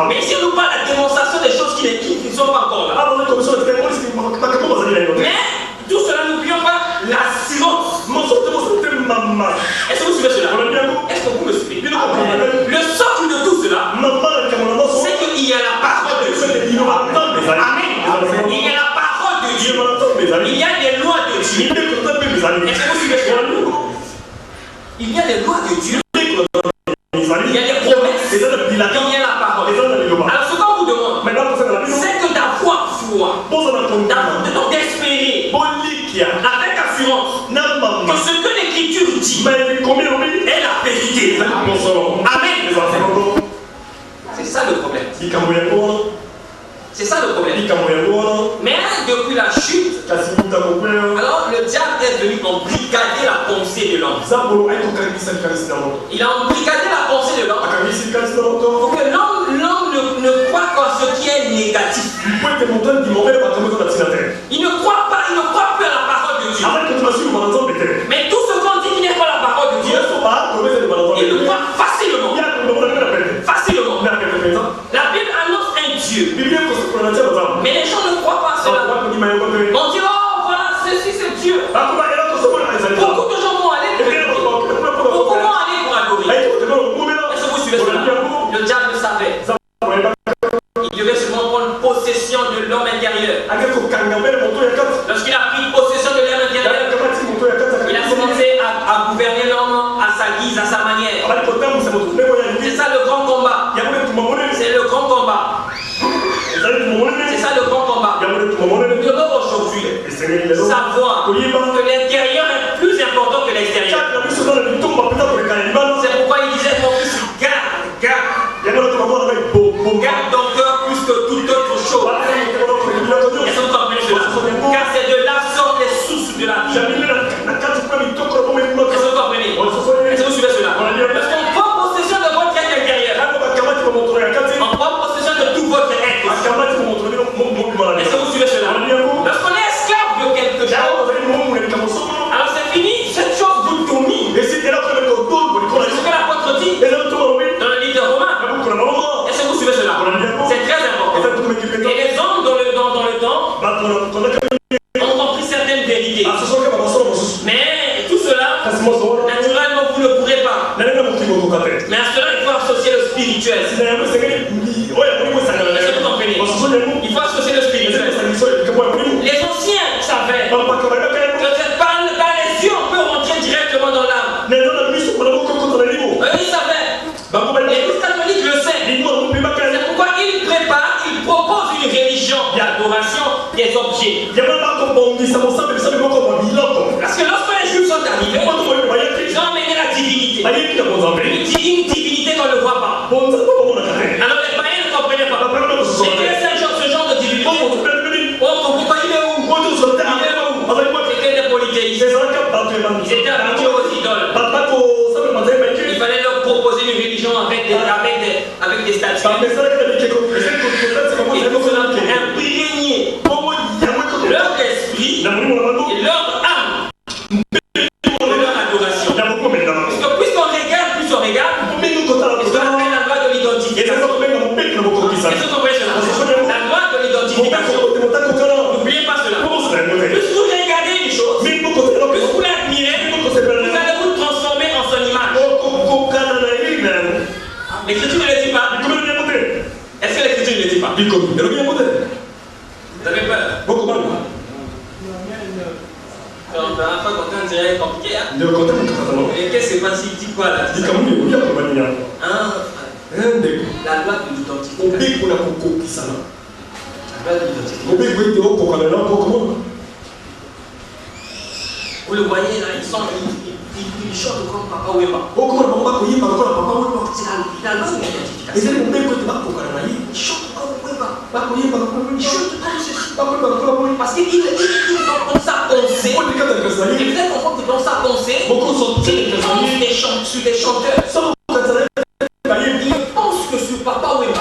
Mais ici on nous parle de la démonstration des choses qui ne sont pas encore là. Mais tout cela, n'oublions pas l'assurance. Est-ce que vous suivez cela? Est-ce que vous me suivez? Le socle de tout cela, c'est qu'il y a la parole de Dieu. Amen. Il y a la parole de Dieu. Il y a les lois de Dieu. Est-ce que vous suivez cela? Il y a les lois de Dieu. Il y a les promesses. Il y a la parole. Alors ce qu'on vous demande, c'est que d'avoir foi, d'espérer avec assurance que ce que l'Écriture dit est la vérité. Amen. C'est ça le problème. C'est ça le problème. Mais depuis la chute, alors le diable est venu embrigader la pensée de l'homme. Il a embrigadé la pensée de l'homme pour que l'homme ne croit qu'en ce qui est négatif. Il ne croit pas, il ne croit plus à la parole de Dieu. Mais tout ce qu'on dit qui n'est pas la parole de Dieu, il le croit facilement. Facilement. La Bible annonce un Dieu. Mais les gens ne croient pas à cela. On dit, oh voilà, ceci c'est Dieu. Beaucoup de gens vont aller pour adorer. Est-ce que vous suivez cela? Le diable savait. Il devait seulement prendre possession de l'homme intérieur. Lorsqu'il a pris possession de l'homme intérieur, il a commencé à gouverner l'homme à sa guise, à sa manière. C'est ça le grand combat. C'est le grand combat. C'est ça le grand combat. Nous devons aujourd'hui savoir que l'intérieur est plus important que l'extérieur. C'est pourquoi il disait mon fils, garde ton cœur plus que toute autre chose. Est-ce que vous comprenez cela? Car c'est de là sortent les sources de la vie. Est-ce que vous comprenez? Est-ce que vous suivez cela? Parce qu'on prend possession de votre être intérieur. On prend possession de tout votre être. Est-ce que vous suivez cela? Lorsqu'on est esclave de quelque chose, alors c'est fini, cette chose vous domine. C'est ce que l'apôtre dit dans le livre de Romains. Est-ce que vous suivez cela? C'est très important. Et les hommes dans le temps ont compris certaines vérités. Mais tout cela, naturellement, vous ne pourrez pas. Mais à cela, il faut associer le spirituel. Est-ce que vous comprenez? Il faut associer le spirituel. Les anciens savaient que par les yeux, on peut rentrer directement dans l'âme. Ils savaient. L'Église catholique le sait. C'est pourquoi ils préparent, ils proposent une religion d'adoration des objets. Parce que lorsque les Juifs sont arrivés, ils ont emmené la divinité. Une divinité qu'on ne voit pas. Alors les païens ne comprenaient pas. C'était ce genre de divinité. Pourquoi il est où? C'était des polythéistes. Ils étaient habitués aux idoles. Il fallait leur proposer une religion avec des statues. Et pour cela, pour imprégner leur esprit et leur âme de leur adoration. Parce que puisqu'on regarde, plus on regarde, c'est ce qu'on appelle la loi de l'identification. Est-ce que vous comprenez cela? La loi de l'identification. N'oubliez pas cela. Plus vous regardez une chose, plus vous l'admirez, vous allez vous transformer en son image. L'Écriture ne le dit pas. Est-ce que l'Écriture ne le dit pas? Vous avez peur? On dirait compliqué, hein? Et qu'est-ce qui se passe? Il dit quoi là? La loi de l'identification. Vous le voyez là, ils chantent comme Papa Wemba. C'est la loi de l'identification. Ils chantent comme Wemba. Ils chantent comme ceci. Parce qu'il est dans sa pensée. Et vous êtes en que dans sa pensée, il pense sur des chanteurs. Il pense que sur Papa Wemba.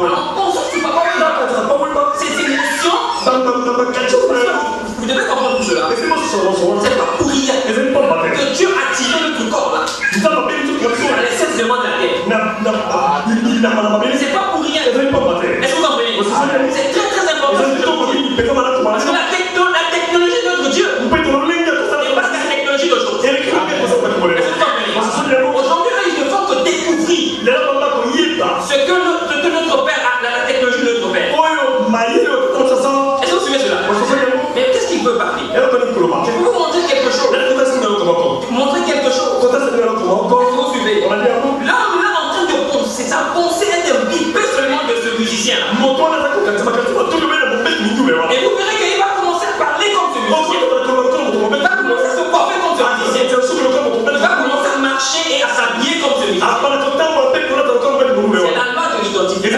En pensant sur Papa Wemba, ces émotions, vous devez comprendre tout cela. C'est pas pour rien que Dieu a tiré le corps là. À l'essence de la terre. C'est pas pour Est-ce que vous comprenez? C'est très très important. Parce que la technologie de notre Dieu n'est pas la technologie d'aujourd'hui. Est-ce que vous comprenez? Aujourd'hui, il ne faut que découvrir ce que notre Père a, la technologie de notre Père. Est-ce que vous suivez cela? Mais qu'est-ce qu'il veut parler? Je peux vous montrer quelque chose. Montrer quelque chose. Est-ce que vous suivez? Là, on est en train de penser. Sa pensée est un petit peu seulement de ce musicien. Et vous verrez qu'il va commencer à parler comme ce musicien. Il va commencer à se porter comme ce musicien. Il va commencer à marcher et à s'habiller comme ce musicien. C'est la loi de l'identité.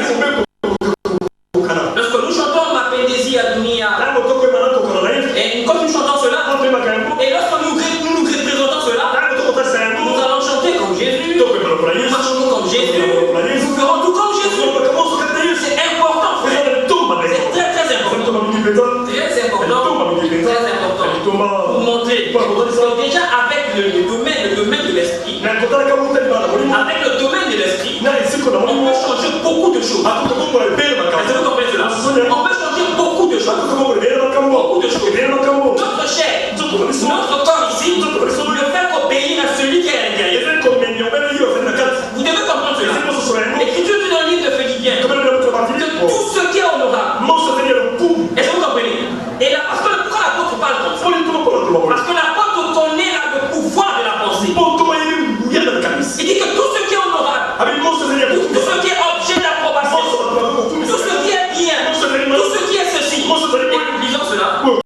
Lorsque nous chantons Ma Pendesi Adunia, et quand nous chantons cela, et lorsque nous représentons cela, nous allons chanter comme Jésus, nous marcherons comme Jésus, nous ferons tout comme Jésus. C'est important, frère. C'est très très important. Très important. Très important. Pour montrer. Donc déjà avec le domaine de l'esprit, avec le domaine de l'esprit, on peut changer beaucoup de choses. Est-ce que vous comprenez cela? On peut changer beaucoup de choses. Beaucoup de choses. Notre chair, notre corps ici, ne fait qu'obéir à celui qui est à l'intérieur. Vous devez comprendre cela. L'écriture dit dans le livre de Philippiens que tout ce qui est honorable. Est-ce que vous comprenez? Et là, parce que pourquoi l'apôtre parle comme ça? Parce que l'apôtre connaît le pouvoir de la pensée. Il dit que tout ce qui est honorable, tout ce qui est objet d'approbation, tout ce qui est bien, tout ce qui est ceci, et lisons cela, pour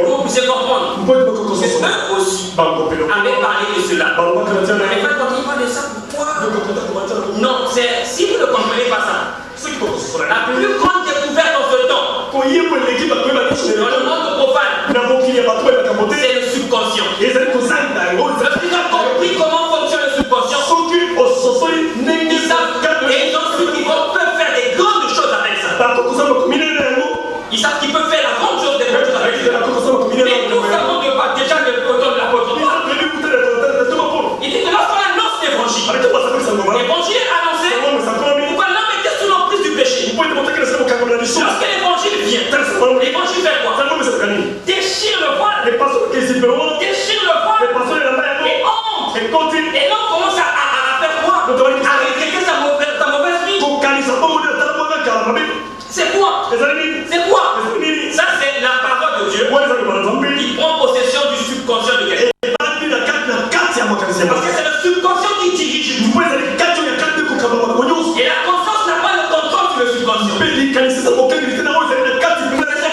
vous puissiez comprendre. Eux aussi avaient parlé de cela. Mais quand il parle de ça, pourquoi? Non, si vous ne comprenez pas ça, la plus grande découverte dans ce temps, dans le monde profane, c'est le subconscient. Lorsqu'ils ont compris comment fonctionne le subconscient, ils savent et ils ont su qu'ils peuvent faire des grandes choses avec ça. Ils savent qu'ils peuvent faire la grande chose des grandes choses avec ça. Mais nous savons déjà de l'apôtre Paul. Il dit que lorsqu'on annonce l'évangile, l'évangile est annoncé, pourquoi l'homme était sous l'emprise du péché? Lorsque l'évangile vient, l'évangile fait quoi? Déchire le voile, déchire le voile, et entre. Et l'homme commence à faire quoi? À régler sa mauvaise vie. C'est quoi? C'est quoi? Ça c'est la parole de Dieu qui prend possession du subconscient de quelqu'un. Parce que c'est le subconscient qui dirige tout. Et la conscience n'a pas le contrôle sur le subconscient. C'est ce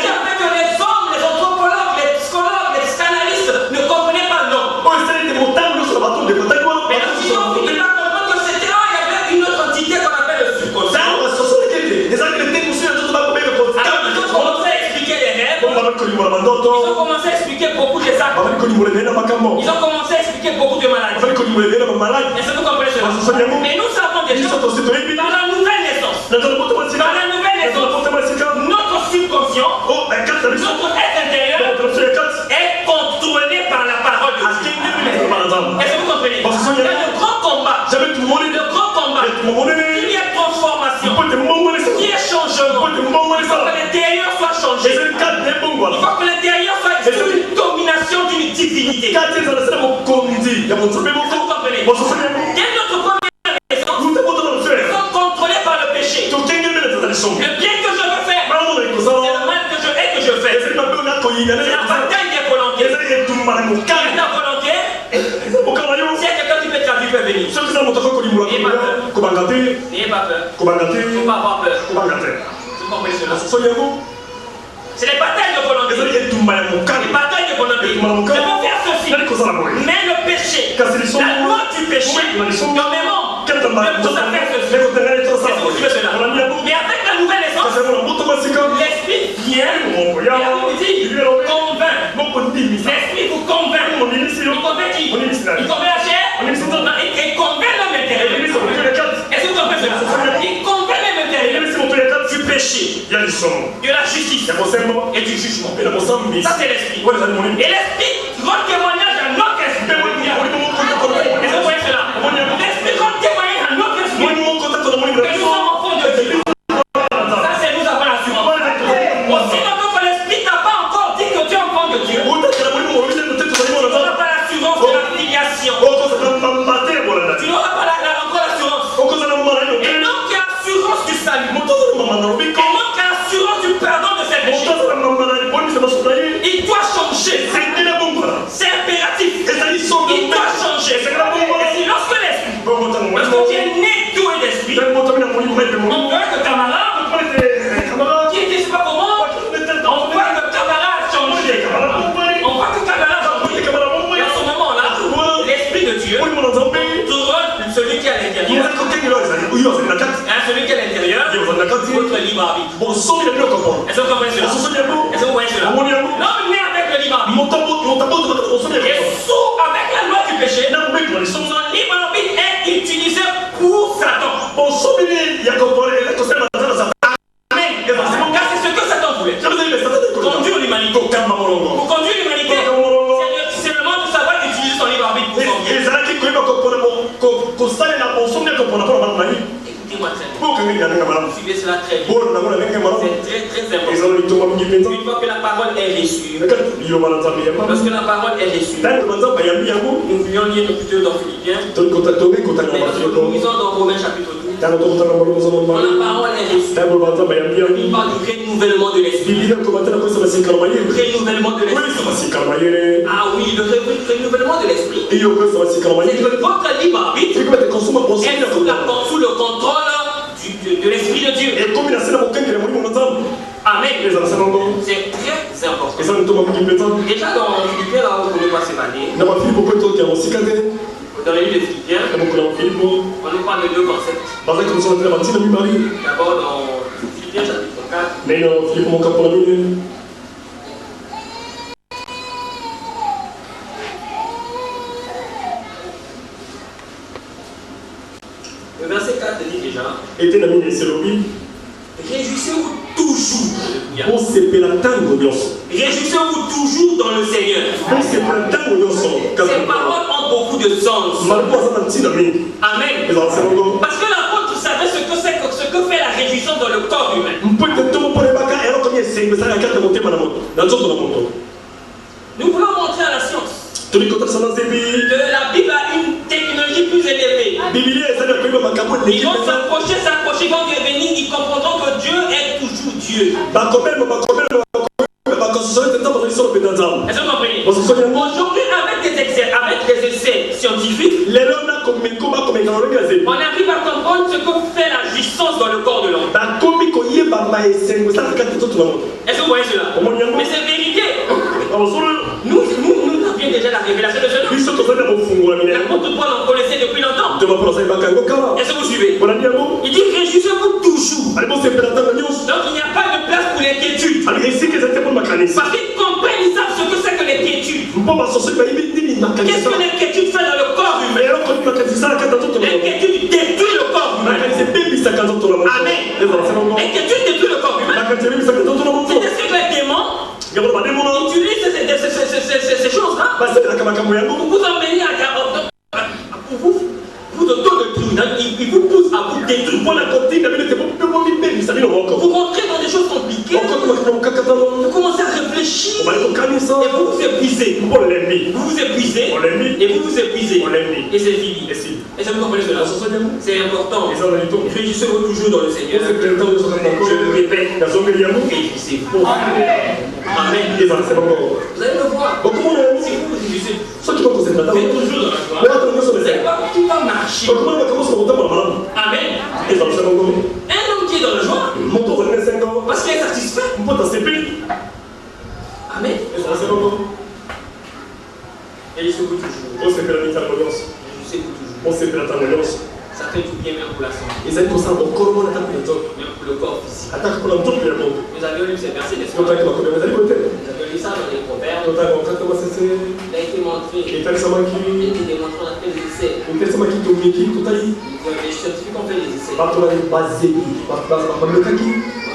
qui a fait que les hommes, les anthropologues, les psychologues, les psychanalystes ne comprenaient pas l'homme. Mais lorsqu'ils ont fini par comprendre que c'était là, il y avait une autre entité qu'on appelle le subconscient. Alors ils ont commencé à expliquer les rêves. Ils ont commencé à expliquer beaucoup des actes. Ils ont commencé à expliquer beaucoup de maladies. Est-ce que vous comprenez cela? Mais nous savons déjà, dans la nouvelle naissance, notre subconscient, notre être intérieur est contrôlé par la parole de Dieu. Est-ce que vous comprenez? Il y a de grands combats. Il y a transformation. Il y a changement. Il faut que l'intérieur soit changé. Il faut que l'intérieur soit sous une domination d'une divinité. Est-ce que vous comprenez? Dès notre première naissance, nous sommes contrôlés par le péché. Le bien que je veux faire, c'est le mal que je hais que je fais. C'est la bataille des volontés. La volonté, si quelqu'un qui peut traduire, peut venir. N'ayez pas peur. Il ne faut pas avoir peur. Vous comprenez cela? C'est les batailles de volonté. Les batailles de volonté. Je peux faire ceci. Mais le péché, la loi du péché, dans mes membres, me pousse à faire ceci. Est-ce que vous suivez cela? Mais avec la nouvelle naissance, l'esprit vient et vous dit, convainc. L'esprit vous convainc. Il convainc qui? Il convainc la chair. Il convainc l'homme intérieur. Est-ce que vous comprenez cela? Il convainc l'homme intérieur du péché, de la justice et du jugement. Ça c'est l'esprit. Et l'esprit rend témoignage à notre esprit. Est-ce que vous voyez cela? L'esprit rend témoignage à notre esprit que nous sommes enfants de Dieu. l'esprit. Mon père de camarade, qui était je sais pas comment, on voit le camarade changer. On voit que camarade changer. Et à ce moment-là, l'esprit de Dieu tourne celui qui est à l'intérieur. Celui qui est à l'intérieur, votre libre arbitre. Est-ce que vous comprenez cela? Est-ce que vous voyez cela? L'homme né avec le libre arbitre. Et sous avec la loi du péché, son libre arbitre est utilisé pour Satan. Amen. Car c'est ce que Satan voulait. Conduire l'humanité. Pour conduire l'humanité, c'est seulement de savoir utiliser son libre arbitre pour écoutez-moi très bien. Suivez cela très bien. C'est très important. Une fois que la parole est reçue, lorsque la parole est reçue, nous voulions lire plutôt dans Philippiens, mais nous lisons dans Romains chapitre 12. Quand la parole est reçue, il parle du renouvellement de l'esprit. Le renouvellement de l'esprit. Ah oui, le renouvellement de l'esprit. C'est que votre libre arbitre est sous le contrôle de l'esprit de Dieu. Amen. C'est très important. Déjà dans Philippiens, là où vous pouvez pas s'évader, dans les livres de Philippiens, on nous parle de deux concepts. D'abord dans Philippiens chapitre 4. Le verset 4 dit déjà: réjouissez-vous toujours. Réjouissez-vous toujours dans le Seigneur. Ces paroles ont beaucoup de sens. Amen. Parce que l'apôtre savait ce que fait la réjouissance dans le corps humain. Nous voulons montrer à la science que la Bible a une technologie plus élevée. Ils vont s'approcher, vont devenir, ils comprendront que Dieu est toujours Dieu. Est-ce que vous comprenez? Aujourd'hui, avec des essais scientifiques, on arrive à comprendre ce que fait la jouissance dans le corps de l'homme. Est-ce que vous voyez cela? Mais c'est vérité. Nous avions déjà la révélation de ce nom. L'apôtre Paul en connaissait depuis longtemps. Est-ce que vous suivez? Il dit réjouissez-vous toujours. Donc il n'y a pas de place pour l'inquiétude. Parce qu'ils comprennent, ils savent ce que c'est que l'inquiétude. Qu'est-ce que l'inquiétude fait dans le corps humain? L'inquiétude détruit le corps humain. Amen. L'inquiétude détruit le corps humain. C'est ce que les démons utilisent ces choses-là pour vous emmener pour vous auto-détruire. Ils vous poussent à vous détruire. Vous rentrez dans des choses compliquées. Vous commencez à réfléchir. Et vous vous épuisez. Vous vous épuisez. Et vous vous épuisez. Et c'est fini. Et ça vous comprenez cela? C'est important. Réjouissez-vous toujours dans le Seigneur. Je le répète. Réjouissez-vous. Amen. Vous allez le voir. Si vous vous réjouissez, vous êtes toujours dans la joie. Vous savez pas tout va marcher. Amen. Un homme qui est dans la joie, parce qu'il est satisfait. Amen. Réjouissez-vous toujours. Ça fait du bien même pour la santé. Même pour le corps physique. Nous avions lu ces versets, n'est-ce pas? Nous avions lu ça dans les proverbes. Il a été montré. Il a été démontré, on a fait les essais. Les scientifiques ont fait les essais. On a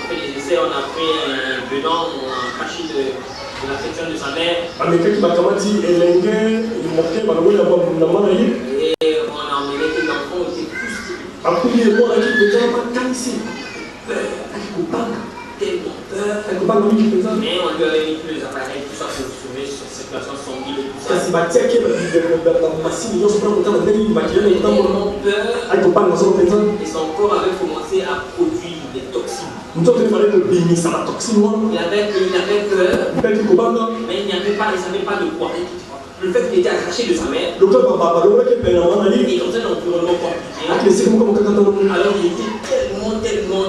fait les essais, on a pris un bedon, on a caché de l'affection de sa mère. Et on a emmené que l'enfant était tellement peur. Mais on lui avait mis tous les appareils, tout ça pour sauver sur circulation sanguine et tout ça. Tellement peur. Et son corps avait commencé à produire des toxines. Il avait peur, mais il ne savait pas de quoi. Le fait qu'il était arraché de sa mère. Et dans un environnement compliqué. Alors il était tellement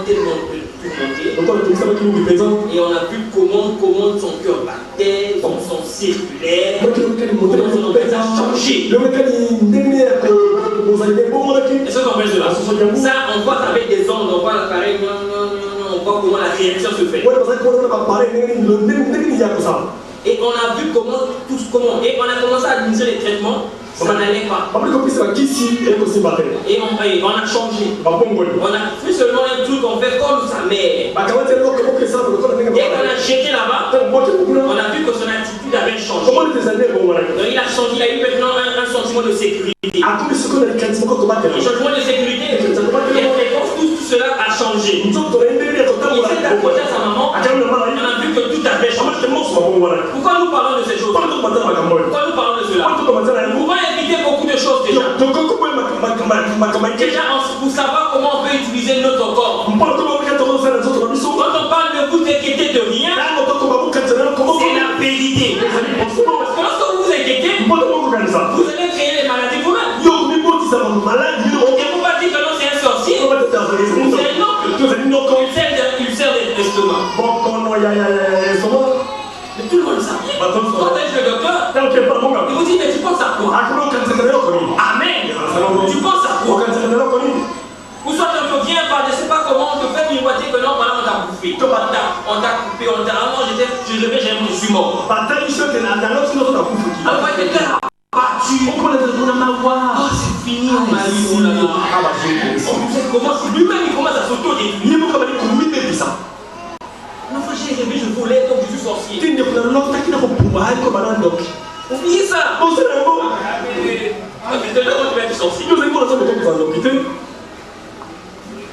tourmenté. Et on a vu comment son cœur battait, son circulaire, comment son organe a changé. Est-ce que vous comprenez cela? Ça, on voit avec des ondes, on voit l'appareil, on voit comment la réaction se fait. Et on a vu et on a commencé à administrer les traitements, ça n'allait pas. Et on a changé. On a fait seulement un truc, on fait comme sa mère. Et on a jeté là-bas, on a vu que son attitude avait changé. Donc il a changé, il a eu maintenant un sentiment de sécurité. Un changement de sécurité, tout cela a changé. Il s'est accroché à sa maman, on a vu que tout avait changé. Pourquoi nous parlons de ces choses? Pourquoi nous parlons de cela? Nous pouvons éviter beaucoup de choses déjà. Déjà, pour savoir comment on peut utiliser notre corps. Quand on parle de vous inquiéter de rien, c'est la vérité. Parce que lorsque vous vous inquiétez, vous allez créer les maladies vous-même. Et vous pas dire que non, c'est un sorcier. C'est un oncle. Ulcère d'estomac. Mais tout le monde le savait. Quand est-ce le docteur, il vous dit, mais tu penses à quoi? Amen. Tu penses à quoi? Ou soit on te vient par je ne sais pas comment, on te fait miroiter que non, voilà, on t'a bouffé. On t'a coupé, on t'a. Ah non, je suis mort. Alors, quelqu'un a battu. Oh, c'est fini, on m'a eu. Oh là là. Lui-même, il commence à s'auto-détruire. Non, frère, j'ai rêvé, je volais, donc je suis sorcier. Oubliez ça. Mais de là, on devait être sorcier.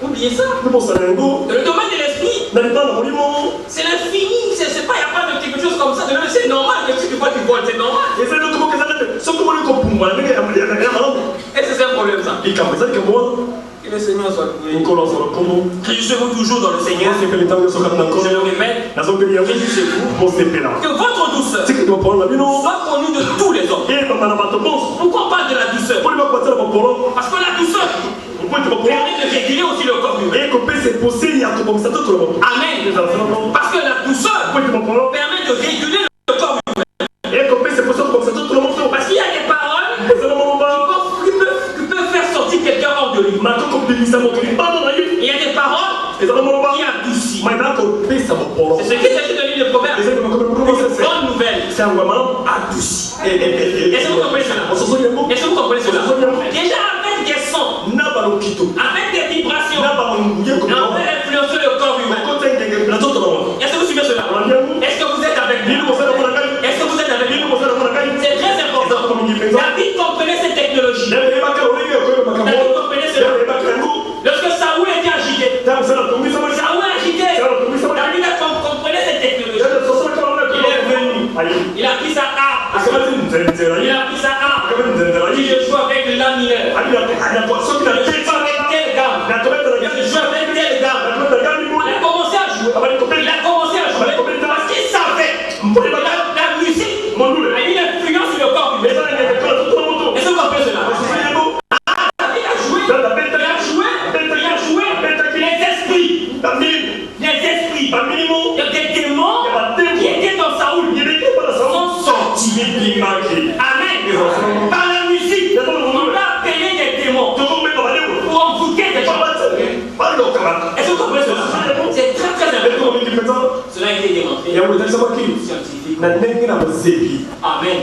Oubliez ça. Le domaine de l'esprit, c'est l'infini. C'est pas, il n'y a pas de quelque chose comme ça. C'est normal, même si tu vois, tu voles, c'est normal. Est-ce que c'est un problème ça? Que le Seigneur soit loué. Réjouissez-vous toujours dans le Seigneur. Je le répète. Réjouissez-vous. Que votre douceur soit connue de tous les hommes. Pourquoi on parle de la douceur? Parce que la douceur permet de réguler aussi le corps humain. Amen. Parce que la douceur permet de réguler le corps humain. Parce qu'il y a des paroles qui peuvent faire sortir quelqu'un hors de lui. Il y a des paroles qui adoucissent. C'est ce qui s'agit de l'île de Proverbes. Bonne nouvelle. Adouci. Est-ce que vous comprenez cela? Déjà avec des sons, avec des vibrations, on peut influencer le corps humain. Est-ce que vous suivez cela? Est-ce que vous êtes avec nous? Est-ce que vous êtes avec nous? C'est très important. David comprenait cette technologie. David comprenait cela. Lorsque Saoul était agité, David comprenait cette technologie. Il est venu. Il a pris sa harpe. Il joue avec la mineure. Il joue avec telle gamme. Il joue avec telle gamme. Il a commencé à jouer. Parce qu'il savait la musique a une influence sur le corps humain. Est-ce que vous comprenez cela? Il a joué. Les esprits. Il y a des démons qui étaient dans Saoul. Sont sortis. Amen. Par la musique, on va appeler des démons pour envoûter des gens. Est-ce que vous comprenez cela? C'est très important. Cela a été démontré scientifiquement. Amen.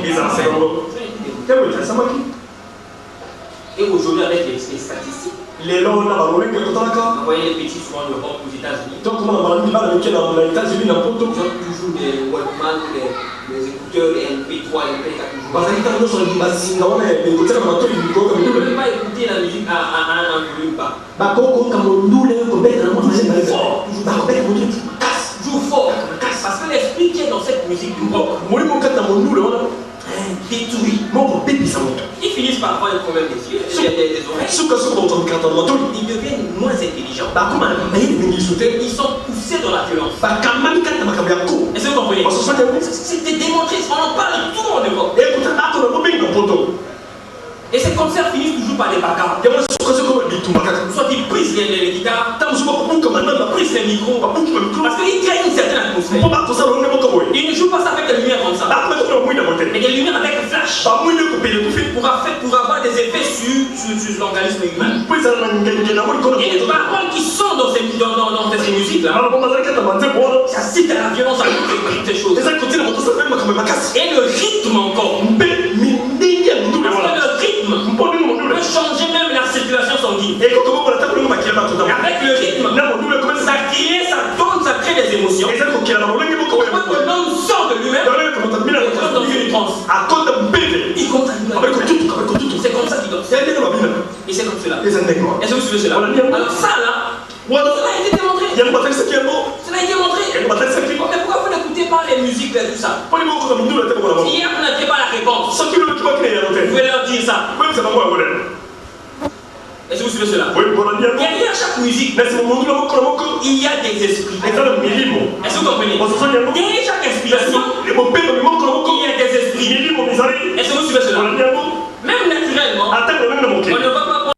Et aujourd'hui, avec les statistiques, vous voyez les petits souvent en Europe, aux États-Unis. Ils ont toujours des Walkman, les écouteurs, les MP3, les MP4. Ils ne peuvent pas écouter la musique à un volume bas. Joue fort. Parce que l'esprit qui est dans cette musique du pop détruit. Ils finissent par avoir un problème des yeux, des oreilles. Ils deviennent moins intelligents. Ils sont poussés dans la violence. Est-ce que vous comprenez? C'était démontré, on en parle tout en Europe. Et ces concerts finissent toujours par des bagarres. Soit ils brisent les guitares, ils brisent les micros, parce qu'ils créent une certaine atmosphère. Ils ne jouent pas ça avec des lumières comme ça, mais des lumières avec flash pour avoir des effets sur l'organisme humain. Et les paroles qui sont dans ces musiques-là, ça cite à la violence, ça cite ces choses. Et le rythme encore. Parce que le rythme peut changer même la circulation sanguine. Avec le rythme, ça crée des émotions. Quand l'homme sort de lui-même, il entre dans une transe. Il compte avec tout. C'est comme ça qu'il danse. Et c'est comme cela. Est-ce que vous suivez cela? Alors ça là, cela a été démontré. Cela a été montré. Mais pourquoi vous n'écoutez pas les musiques et tout ça? Hier vous n'avez pas la réponse. Vous pouvez leur dire ça. Est-ce que vous suivez cela? Derrière chaque musique, il y a des esprits. Est-ce que vous comprenez? Derrière chaque inspiration, il y a des esprits. Est-ce que vous suivez cela? Même naturellement, on ne va pas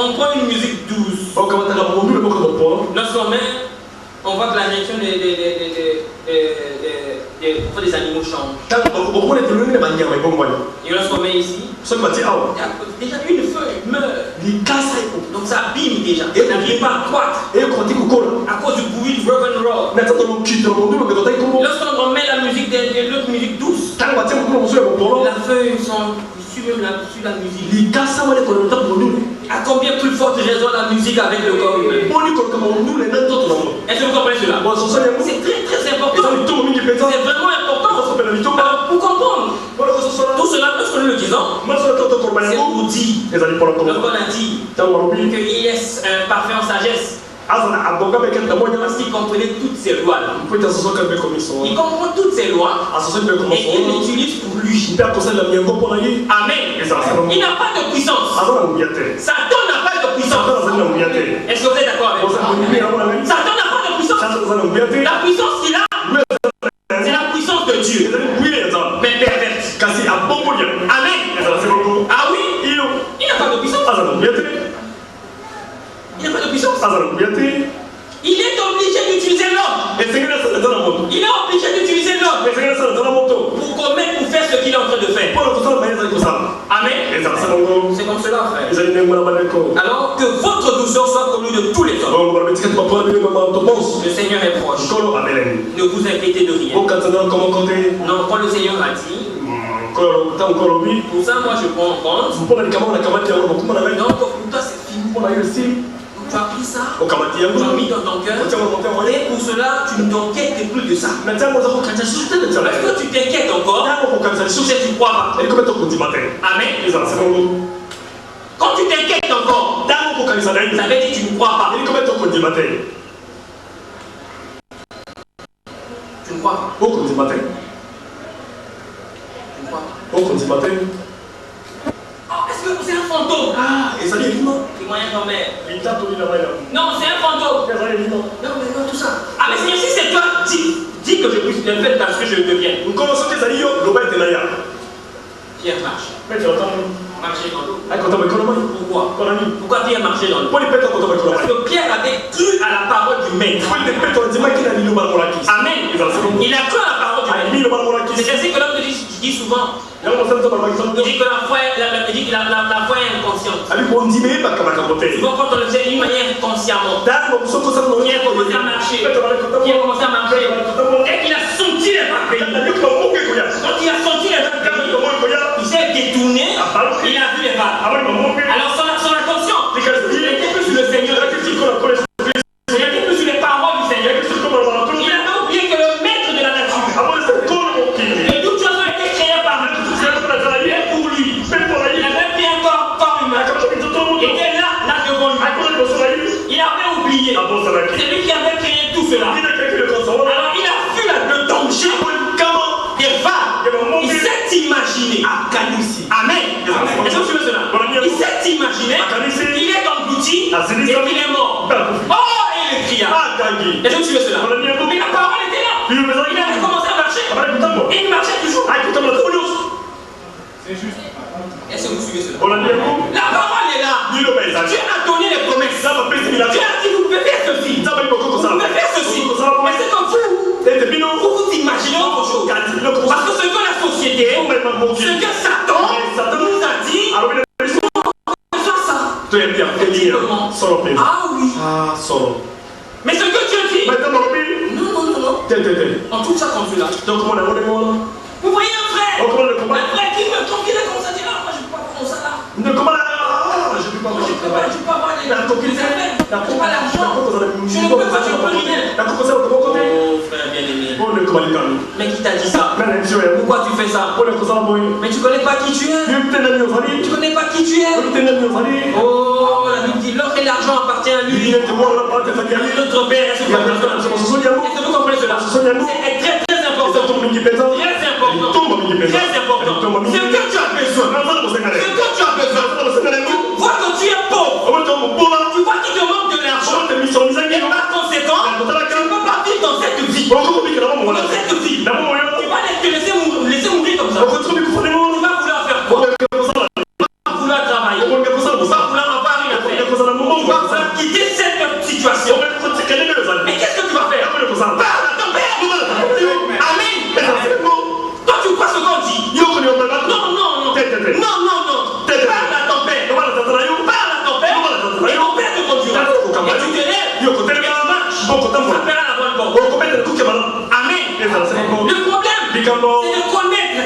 on prend une musique douce. Lorsqu'on met, on voit que la réaction des animaux change. Et lorsqu'on met ici, déjà une feuille meurt. Donc ça abîme déjà. Ça n'arrive pas à croître. À cause du bruit du rock and roll. Lorsqu'on met la musique de l'autre musique douce, la feuille suit même sur la musique. À combien plus forte raison la musique avec le corps humain? Est-ce que vous comprenez cela? C'est très important. C'est vraiment important. Alors, pour comprendre tout cela, lorsque nous le disons, c'est pour dire, lorsqu'on a dit qu'il est parfait en sagesse, parce qu'il comprenait toutes ces lois-là. Il comprend toutes ces lois et il les utilise pour lui. Amen. Il n'a pas de puissance. Satan n'a pas de puissance. Est-ce que vous êtes d'accord avec moi? Satan n'a pas de puissance. La puissance qu'il a, c'est la puissance de Dieu. Mais pervertie. Amen. Ah oui? Il n'a pas de puissance. Il n'a pas de puissance. Il est obligé d'utiliser l'homme. Il est obligé d'utiliser l'homme pour faire ce qu'il est en train de faire. Amen. C'est comme cela, frère. Alors que votre douceur soit connue de tous les hommes. Le Seigneur est proche. Ne vous inquiétez de rien. Non, quand le Seigneur a dit, pour ça, moi je prends en compte. Donc, pour toi, c'est fini. Tu as pris ça, tu as mis dans ton cœur, et pour cela, tu ne t'inquiètes plus de ça. Parce que tu t'inquiètes encore, c'est tu crois pas. Amen. Quand tu t'inquiètes encore, ça veut dire que tu ne crois pas. Tu ne crois pas. Tu ne crois pas. Est-ce que c'est un fantôme? Les moyens quand même. Non, c'est un fantôme. Non, mais non, tout ça. Mais Seigneur, si c'est toi, dis que je puisse le faire parce que je deviens. Pierre marche. Marcher dans l'eau. Pourquoi Pierre marchait dans l'eau? Parce que Pierre avait cru à la parole du maître. Amen. Il a cru à la parole du maître. C'est ainsi que l'homme dit souvent. Il dit que la foi est inconsciente. Souvent quand on le fait d'une manière inconsciemment, Pierre commençait à marcher. Dès qu'il a senti les vagues venir, quand il a senti les vagues venir, il s'est détourné, il a vu les vagues. Alors son attention, il n'était plus sur le Seigneur, il n'était plus sur les paroles du Seigneur. Il avait oublié que le maître de la nature, et toutes choses ont été créées par lui, et pour lui, il avait pris un corps humain, il était là devant lui. Il avait oublié, c'est lui qui avait créé tout cela. Alors il a vu le danger des vagues. Il s'est imaginé. Amen. Est-ce que tu veux cela? Il s'est imaginé qu'il est englouti et qu'il est mort. Oh, et il cria. Est-ce que tu veux cela? Mais la parole était là. Il avait commencé à marcher. Et il marchait toujours. C'est juste. Est-ce que vous suivez cela? La parole est là. Dieu a donné les promesses. Dieu a dit vous pouvez faire ceci. Vous pouvez faire ceci. Mais c'est comme vous imaginez autre chose. Parce que ce que la société, ce que Satan nous a dit, ah oui. Mais ce que Dieu dit, non. En tout ça comme cela. Vous voyez un frère qui me trompe, il est comme ça, dit là, moi je ne peux pas comme ça là. Je ne peux pas avoir les affaires, je n'ai pas l'argent. Je ne peux pas, je ne peux rien. Oh frère bien-aimé. Mais qui t'a dit ça? Pourquoi tu fais ça? Mais tu ne connais pas qui tu es. Tu ne connais pas qui tu es. Oh, la Bible dit l'or et l'argent appartient à lui. Notre Père, est-ce que vous comprenez cela? C'est très très important. Très important. Très important. C'est que tu as besoin. C'est que tu as besoin. Tu vois que tu es pauvre. Tu vois qu'il te manque de l'argent. Et par conséquent, tu ne peux pas vivre dans cette vie. Dans cette vie. Tu vas te laisser mourir comme ça. Tu vas vouloir faire quoi? Tu vas vouloir travailler. Tu vas vouloir avoir une affaire. Tu vas vouloir quitter cette situation. Mais qu'est-ce que tu vas faire? Parle à ton père. Amen. Toi tu crois ce qu'on dit? Non. Parle à ton père. Et ton père te conduira. Et tu te lèves. Et tu marches. Ça fera la bonne porte. Amen. Le problème, c'est de connaître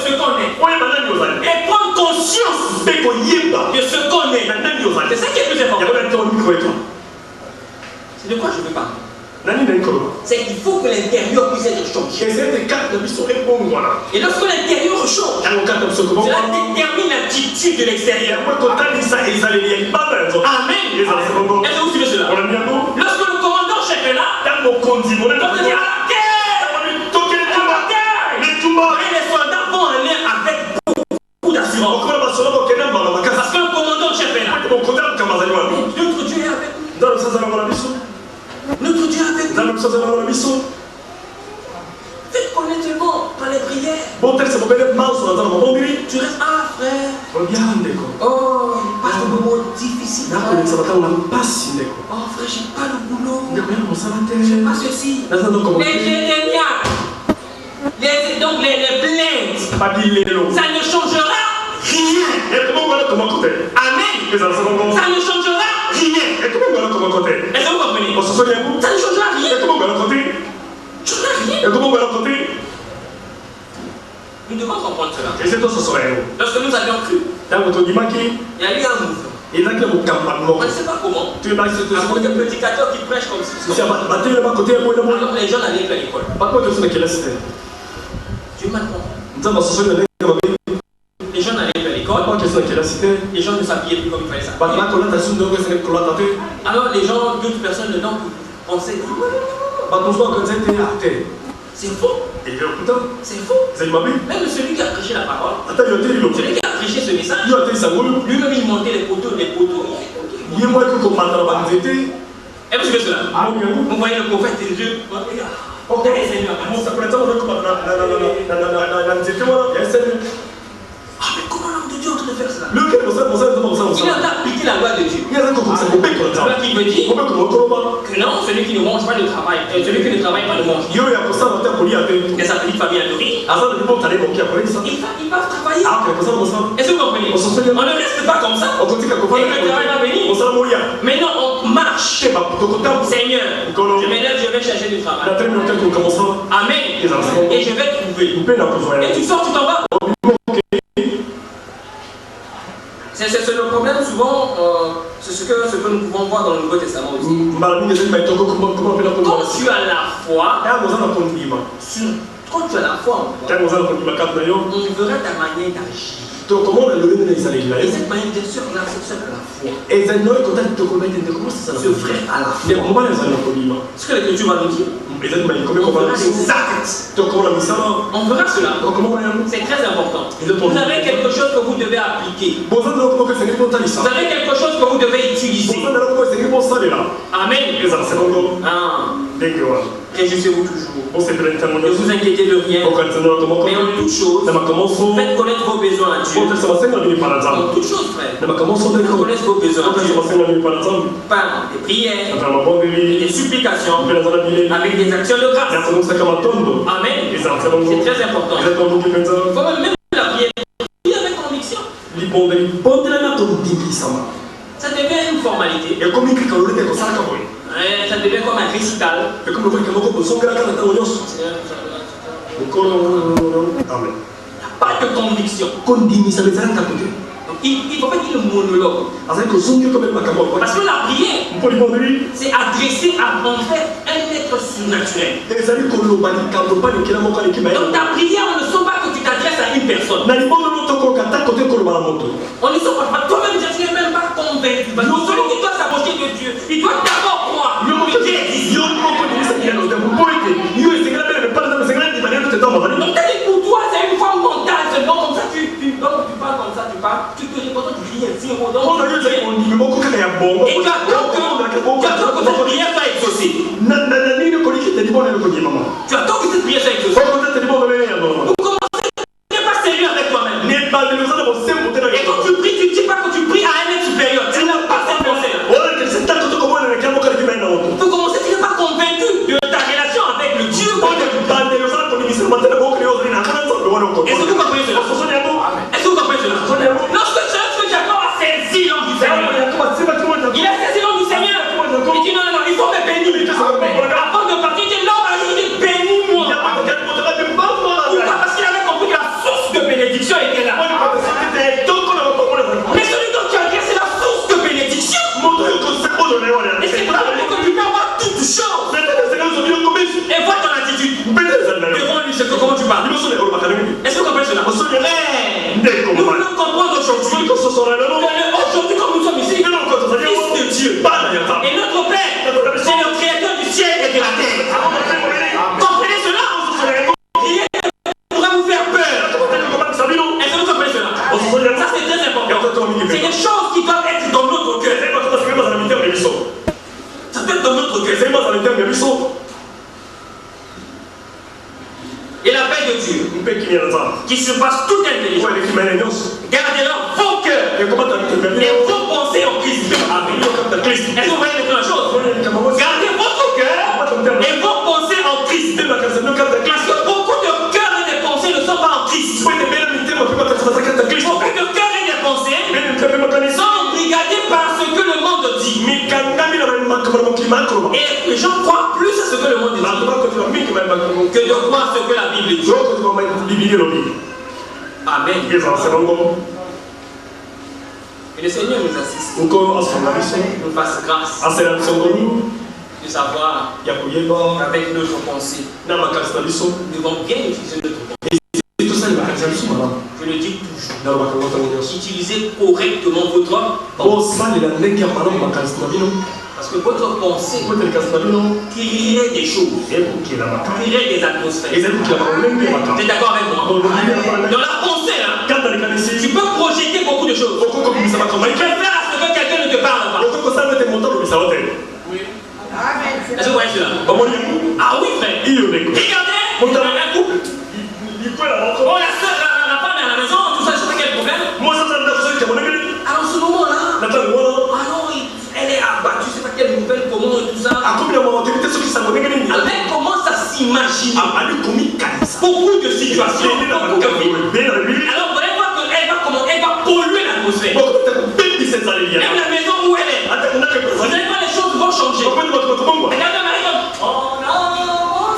ce qu'on est. Et prendre conscience de ce qu'on est. C'est ça qui est plus important. C'est de quoi je veux parler? C'est qu'il faut que l'intérieur puisse être changé. Et lorsque l'intérieur change, cela détermine l'attitude de l'extérieur. Amen. Est-ce que vous suivez cela? Lorsque le commandant chef est là, on te dira à la terre. Et les soldats vont aller avec beaucoup d'assurance. Parce que le commandant chef est là. Notre Dieu est avec nous. Notre Dieu est avec nous. Faites connaître tellement par les prières. Tu restes, ah frère. Oh, il passe des moments difficiles. Oh frère, j'ai pas le boulot. J'ai pas ceci. Les Jérémias. Donc les plaintes. Ça ne changera rien. Amen. Ça ne changera rien. Est-ce que vous comprenez? Ça ne changera rien. Nous devons comprendre cela. Lorsque nous avions cru, il y a eu un mouvement. On ne sait pas comment. À cause des prédicateurs qui prêchent comme ça. Alors les gens n'allaient plus à l'école. Dieu maintenant. Les gens n'allaient plus à l'école. Les gens ne s'habillaient plus comme il fallait s'habiller. Alors les gens, d'autres personnes dedans pensaient. C'est faux. C'est faux. Même celui qui a prêché la parole, celui qui a prêché ce message, lui-même il montait les poteaux. Et vous savez cela? Vous voyez le prophète de Dieu. Ah mais comment l'homme de Dieu est en train de faire cela? Il est en train d'appliquer la loi de Dieu. Cela qui veut dire que non, celui qui ne mange pas ne travaille. Celui qui ne travaille pas ne mange. Les satellites familles à nourrir. Ils peuvent travailler. Est-ce que vous comprenez? On ne reste pas comme ça. Et le travail va venir. Mais non, on marche. Seigneur, je m'élève, je vais chercher du travail. Amen. Et je vais trouver. Et tu sors, tu t'en vas. C'est le problème souvent, c'est ce que nous pouvons voir dans le Nouveau Testament aussi. Quand tu as la foi, quand tu as la foi, on verra ta manière d'agir. Et cette manière bien sûr là, c'est ça la foi. Ce frère à la foi. Ce que l'Écriture va nous dire, on verra les actes. On verra cela. C'est très important. Vous avez quelque chose que vous devez appliquer. Vous avez quelque chose que vous devez utiliser. Amen. Et je sais vous toujours. Ne vous inquiétez de rien. Mais en toute chose, faites connaître vos besoins à Dieu. En toute chose, frère. Faites connaître vos besoins à Dieu. Par des prières et des supplications avec des actions de grâce. Amen. C'est très important. Il faut même la prière avec conviction. Ça devient une formalité. Ça devient comme un récital. Pas de conviction. Il ne faut pas dire le monologue. Parce que la prière, c'est adressé à en fait un être surnaturel. Donc ta prière, on ne sent pas que tu t'adresses à une personne. On ne sent pas. Toi-même, tu n'es même pas convaincu. Parce que celui qui doit s'approcher de Dieu, il doit d'abord croire. Donc pour toi, c'est une forme mentale seulement. Comme ça, tu parles comme ça, tu te dis pourtant tu cries un zéro. Et tu attends que cette prière soit exaucée. Tu attends que cette prière soit exaucée. Pour commencer, tu n'es pas sérieux avec toi-même. Et quand tu pries, tu ne dis pas que tu pries à un être supérieur. Tu n'as pas cette pensée-là. Pour commencer, tu n'es pas convaincu de ta relation avec le Dieu. Est-ce que vous comprenez cela? Est-ce que vous comprenez cela? Lorsque Jacob a saisi l'homme du Seigneur, il a saisi l'homme du Seigneur. Il dit non, il faut me bénir. Avant de partir, il dit non, il dit bénis-moi. Pourquoi? Parce qu'il avait compris que la source de bénédiction était là. Mais celui dont tu as dit, c'est la source de bénédiction. Et c'est pour ça que tu peux avoir toutes choses. Et vois ton attitude. Devant lui, c'est comment tu parles. Est-ce que vous comprenez cela? Nous voulons comprendre aujourd'hui. Aujourd'hui, comme nous sommes ici, Fils de Dieu. Et notre Père, c'est le Créateur du ciel et de la terre. Comprenez cela? Prier pourra vous faire peur. Est-ce que vous comprenez cela? Ça, c'est très important. C'est des choses qui doivent être dans notre cœur. Ça peut être dans notre cœur. Et la paix de Dieu, qui surpasse toute intelligence, gardez-leur vos cœurs et vos pensées en Christ. Est-ce que vous voyez la chose? Gardez votre cœur et vos pensées en Christ. Parce que beaucoup de cœurs et de pensées ne sont pas en Christ. Beaucoup de cœurs et de pensées sont embrigadés par ce que le monde dit. Et les gens croient plus à ce que le monde dit que de croire ce que la Bible dit. Amen. Et le Seigneur nous assiste. Nous fasse grâce de savoir qu'avec notre pensée, nous devons bien utiliser notre pensée. Je le dis toujours. Utilisez correctement votre pensée. Parce que votre pensée créerait des choses, créerait des atmosphères. Tu es d'accord avec moi? Dans la pensée, tu peux projeter beaucoup de choses. Tu peux faire à ce que quelqu'un ne te parle pas. Est-ce que vous voyez cela? Ah oui, frère. Regardez, un couple. Bon, la soeur, la femme est à la maison, tout ça, je sais pas quel problème. Alors, en ce moment-là, elle est abattue, je sais pas quelle nouvelle, comment tout ça. Elle commence à s'imaginer beaucoup de situations, beaucoup de vies. Alors, vous allez voir qu'elle va polluer l'atmosphère. Même la maison où elle est. Vous allez voir, les choses vont changer. Regardez, Marie, oh non,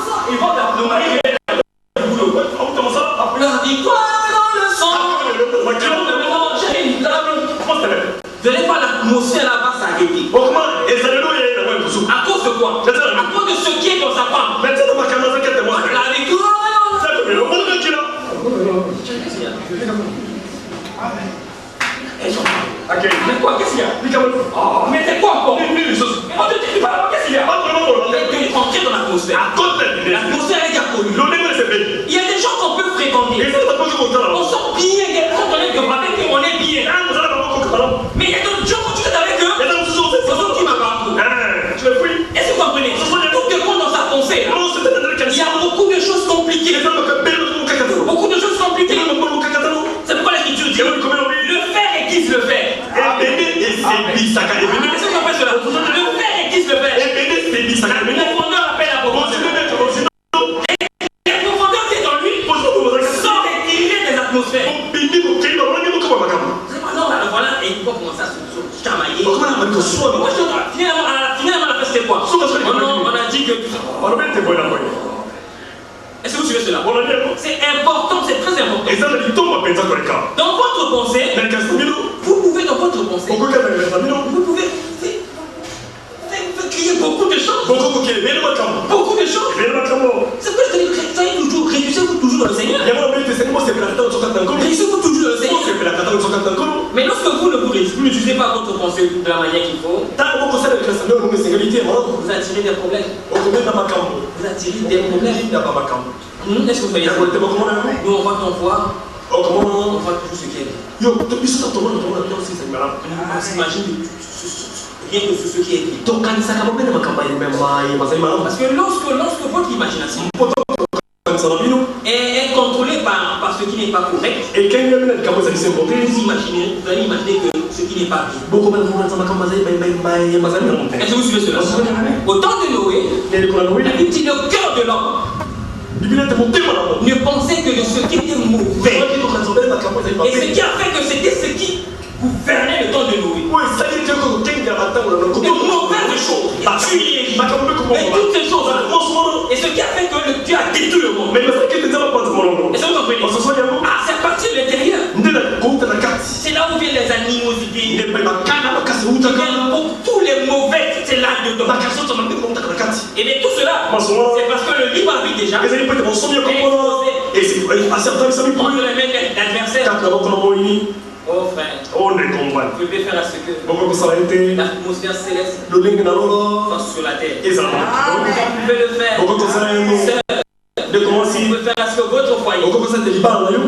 ça. Ils vont le mari. La victoire dans le sang. Vous allez voir, l'atmosphère là-bas s'arrêter. À cause de quoi? À cause de ce qui est dans sa femme. La victoire. Mais quoi? Qu'est-ce qu'il y a? Oh, mais c'est quoi encore? Qu'est-ce qu'il y a? Entrer dans l'atmosphère. L'atmosphère est déjà connue. Il y a des gens qu'on peut fréquenter. On sent bien quand on est avec eux, on est bien. Mais il y a d'autres gens quand tu es avec eux, on sent qui m'a pas. Est-ce que vous comprenez? Tout est bon dans sa pensée. le fait. La profondeur appelle la profondeur. La profondeur qui est en lui sort et crée des atmosphères. Non, voilà, et il faut commencer à se chamailler. Moi, finalement, la fête, c'était quoi? On a dit que. Est-ce que vous suivez cela? C'est important, c'est très important. Dans votre pensée, vous pouvez dans votre pensée, vous pouvez crier beaucoup de choses. Beaucoup de choses. C'est que je te dis, réjouissez-vous toujours dans le Seigneur. Réjouissez-vous toujours dans le Seigneur. Mais lorsque vous ne vous réjouissez pas votre pensée de la manière qu'il faut, vous attirez des problèmes. Vous attirez des problèmes. Est-ce que vous voyez ça? Nous, on voit qu'on voit. On voit toujours ce qu'il y a. On s'imagine rien que ce qui est dit. Parce que lorsque votre imagination est contrôlée par ce qui n'est pas correct, vous allez imaginer que ce qui n'est pas bien. Est-ce que vous suivez cela? Au temps de Noé, la Bible dit le cœur de l'homme ne pensait que de ce qui était mauvais. Et ce qui a fait que c'était ce qui gouvernait le temps de Noé. De mauvaises choses, tueries, et toutes ces choses. Et ce qui a fait que Dieu a détruit le monde. Et ça vous comprenez? Ah, c'est à partir de l'intérieur. C'est là où viennent les animosités. Pour tous les mauvais, c'est là dedans. Et bien tout cela, c'est parce que le libre arbitre déjà est contre les mains d'adversaires. Oh frère, je vais faire à ce que l'atmosphère céleste passe sur la terre. Vous pouvez le faire. Vous pouvez faire à ce que votre foyer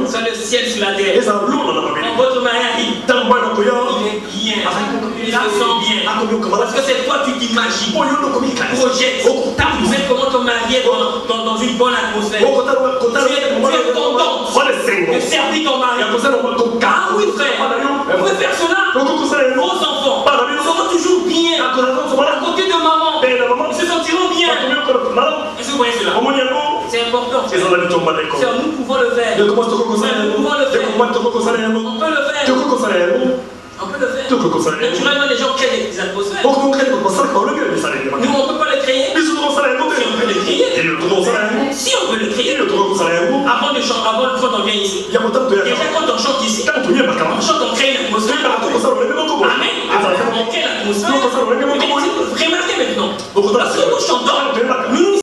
soit le ciel sur la terre. Quand votre mariage il est bien, il se sent bien. Parce que c'est toi tu t'imagines, projettes, tu sais comment ton mari est dans une bonne atmosphère. Tu es content de servir ton mari. Ah oui frère, vous pouvez faire cela. Vos enfants seront toujours bien à côté de maman. Ils se sentiront bien. Est-ce que vous voyez cela? C'est important. Nous pouvons le faire. On peut le faire. Naturellement, les gens créent des atmosphères. Nous, on ne peut pas le créer. Si on peut le créer. Si on peut le créer. Avant de quand on vient ici. Déjà quand on chante ici. On chante, on crée une atmosphère. Amen. On crée l'atmosphère. Remarquez maintenant. Lorsque nous chantons, nous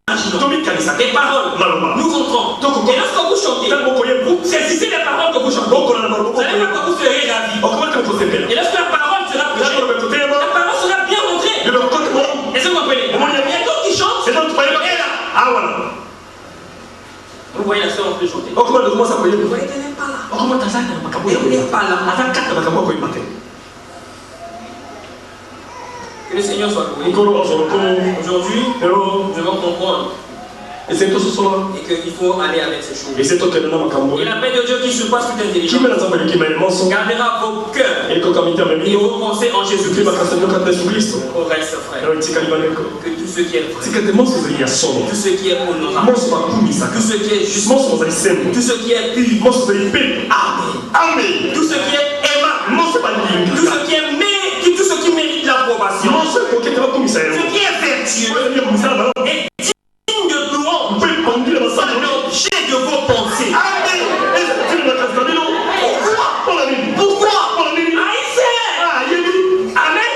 imaginons les paroles. Nous rentrons. Et lorsque vous chantez, vous saisissez les paroles que vous chantez. Vous n'allez pas que vous serez ravis. Et lorsque la parole sera prêchée, la parole sera bien montrée. Est-ce que vous comprenez? Il y a d'autres qui chantent. Et là. Vous voyez la soeur, on peut chanter. Vous voyez qu'elle n'est pas là. Elle n'est pas là. Que le Seigneur soit loué. Aujourd'hui, je veux comprendre. Et qu'il faut aller avec ces choses. Et la paix de Dieu qui surpasse toute intelligence gardera vos cœurs et vos pensées en Jésus-Christ. Au reste, frère, que tout ce qui est vrai, tout ce qui est honorable, tout ce qui est juste, tout ce qui est pur, Amen. Tout ce qui est aimable, tout ce qui est tout ce qui mérite l'approbation, ce qui est vertueux et digne de louange, soit l'objet de vos pensées. Pourquoi? Amen.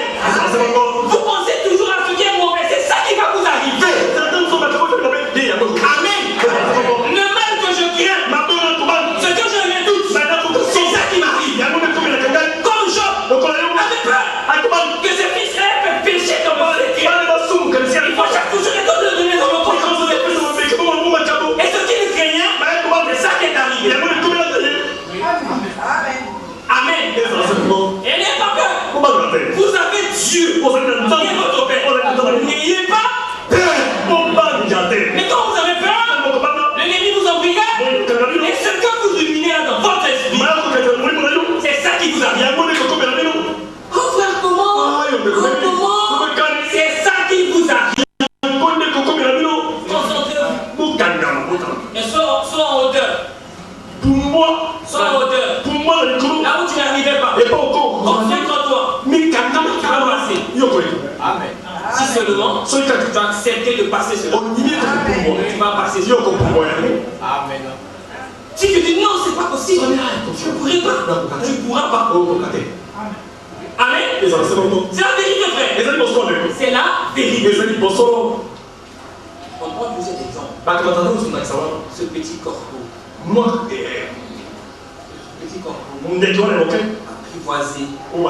Vous pensez toujours à ce qui est mauvais, c'est ça qui va vous arriver. Amen. Le mal que je crains, ce que je redoute, c'est ça qui m'arrive. Comme Job avait peur que ses fils aient péché dans mon éthique. Il faut chaque jour que de donner dans le corps. Et ce qui le craignait, c'est ça qui est Si seulement tu as accepté de passer cela, tu vas passer cela. Amen. Si tu dis non, c'est pas possible, tu ne pourrais pas. Tu ne pourras pas. Amen. C'est la vérité, frère. C'est la vérité. On prend plusieurs exemples. Ce petit corbeau. Petit corbeau. Apprivoisé. On a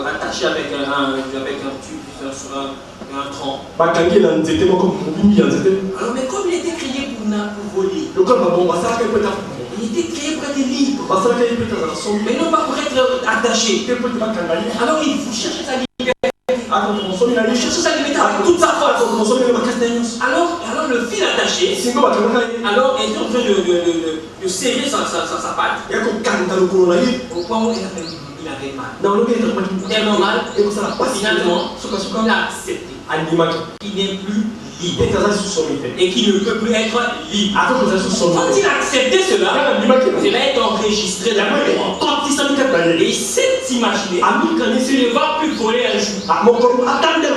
attaché avec un tube sur un tronc. Alors, mais comme il était créé pour voler, il était créé pour être libre, mais non pas pour être attaché. Alors il faut chercher sa liberté. Il cherche sa liberté avec toute sa force. Alors le fil attaché, alors il est en train de serrer sa patte. Au point où il avait mal. Tellement mal, finalement, il a accepté. Il n'est plus libre et qu'il ne peut plus être libre. Quand il a accepté cela, cela est enregistré dans le courant. Et il s'est imaginé qu'il ne va plus voler un jour.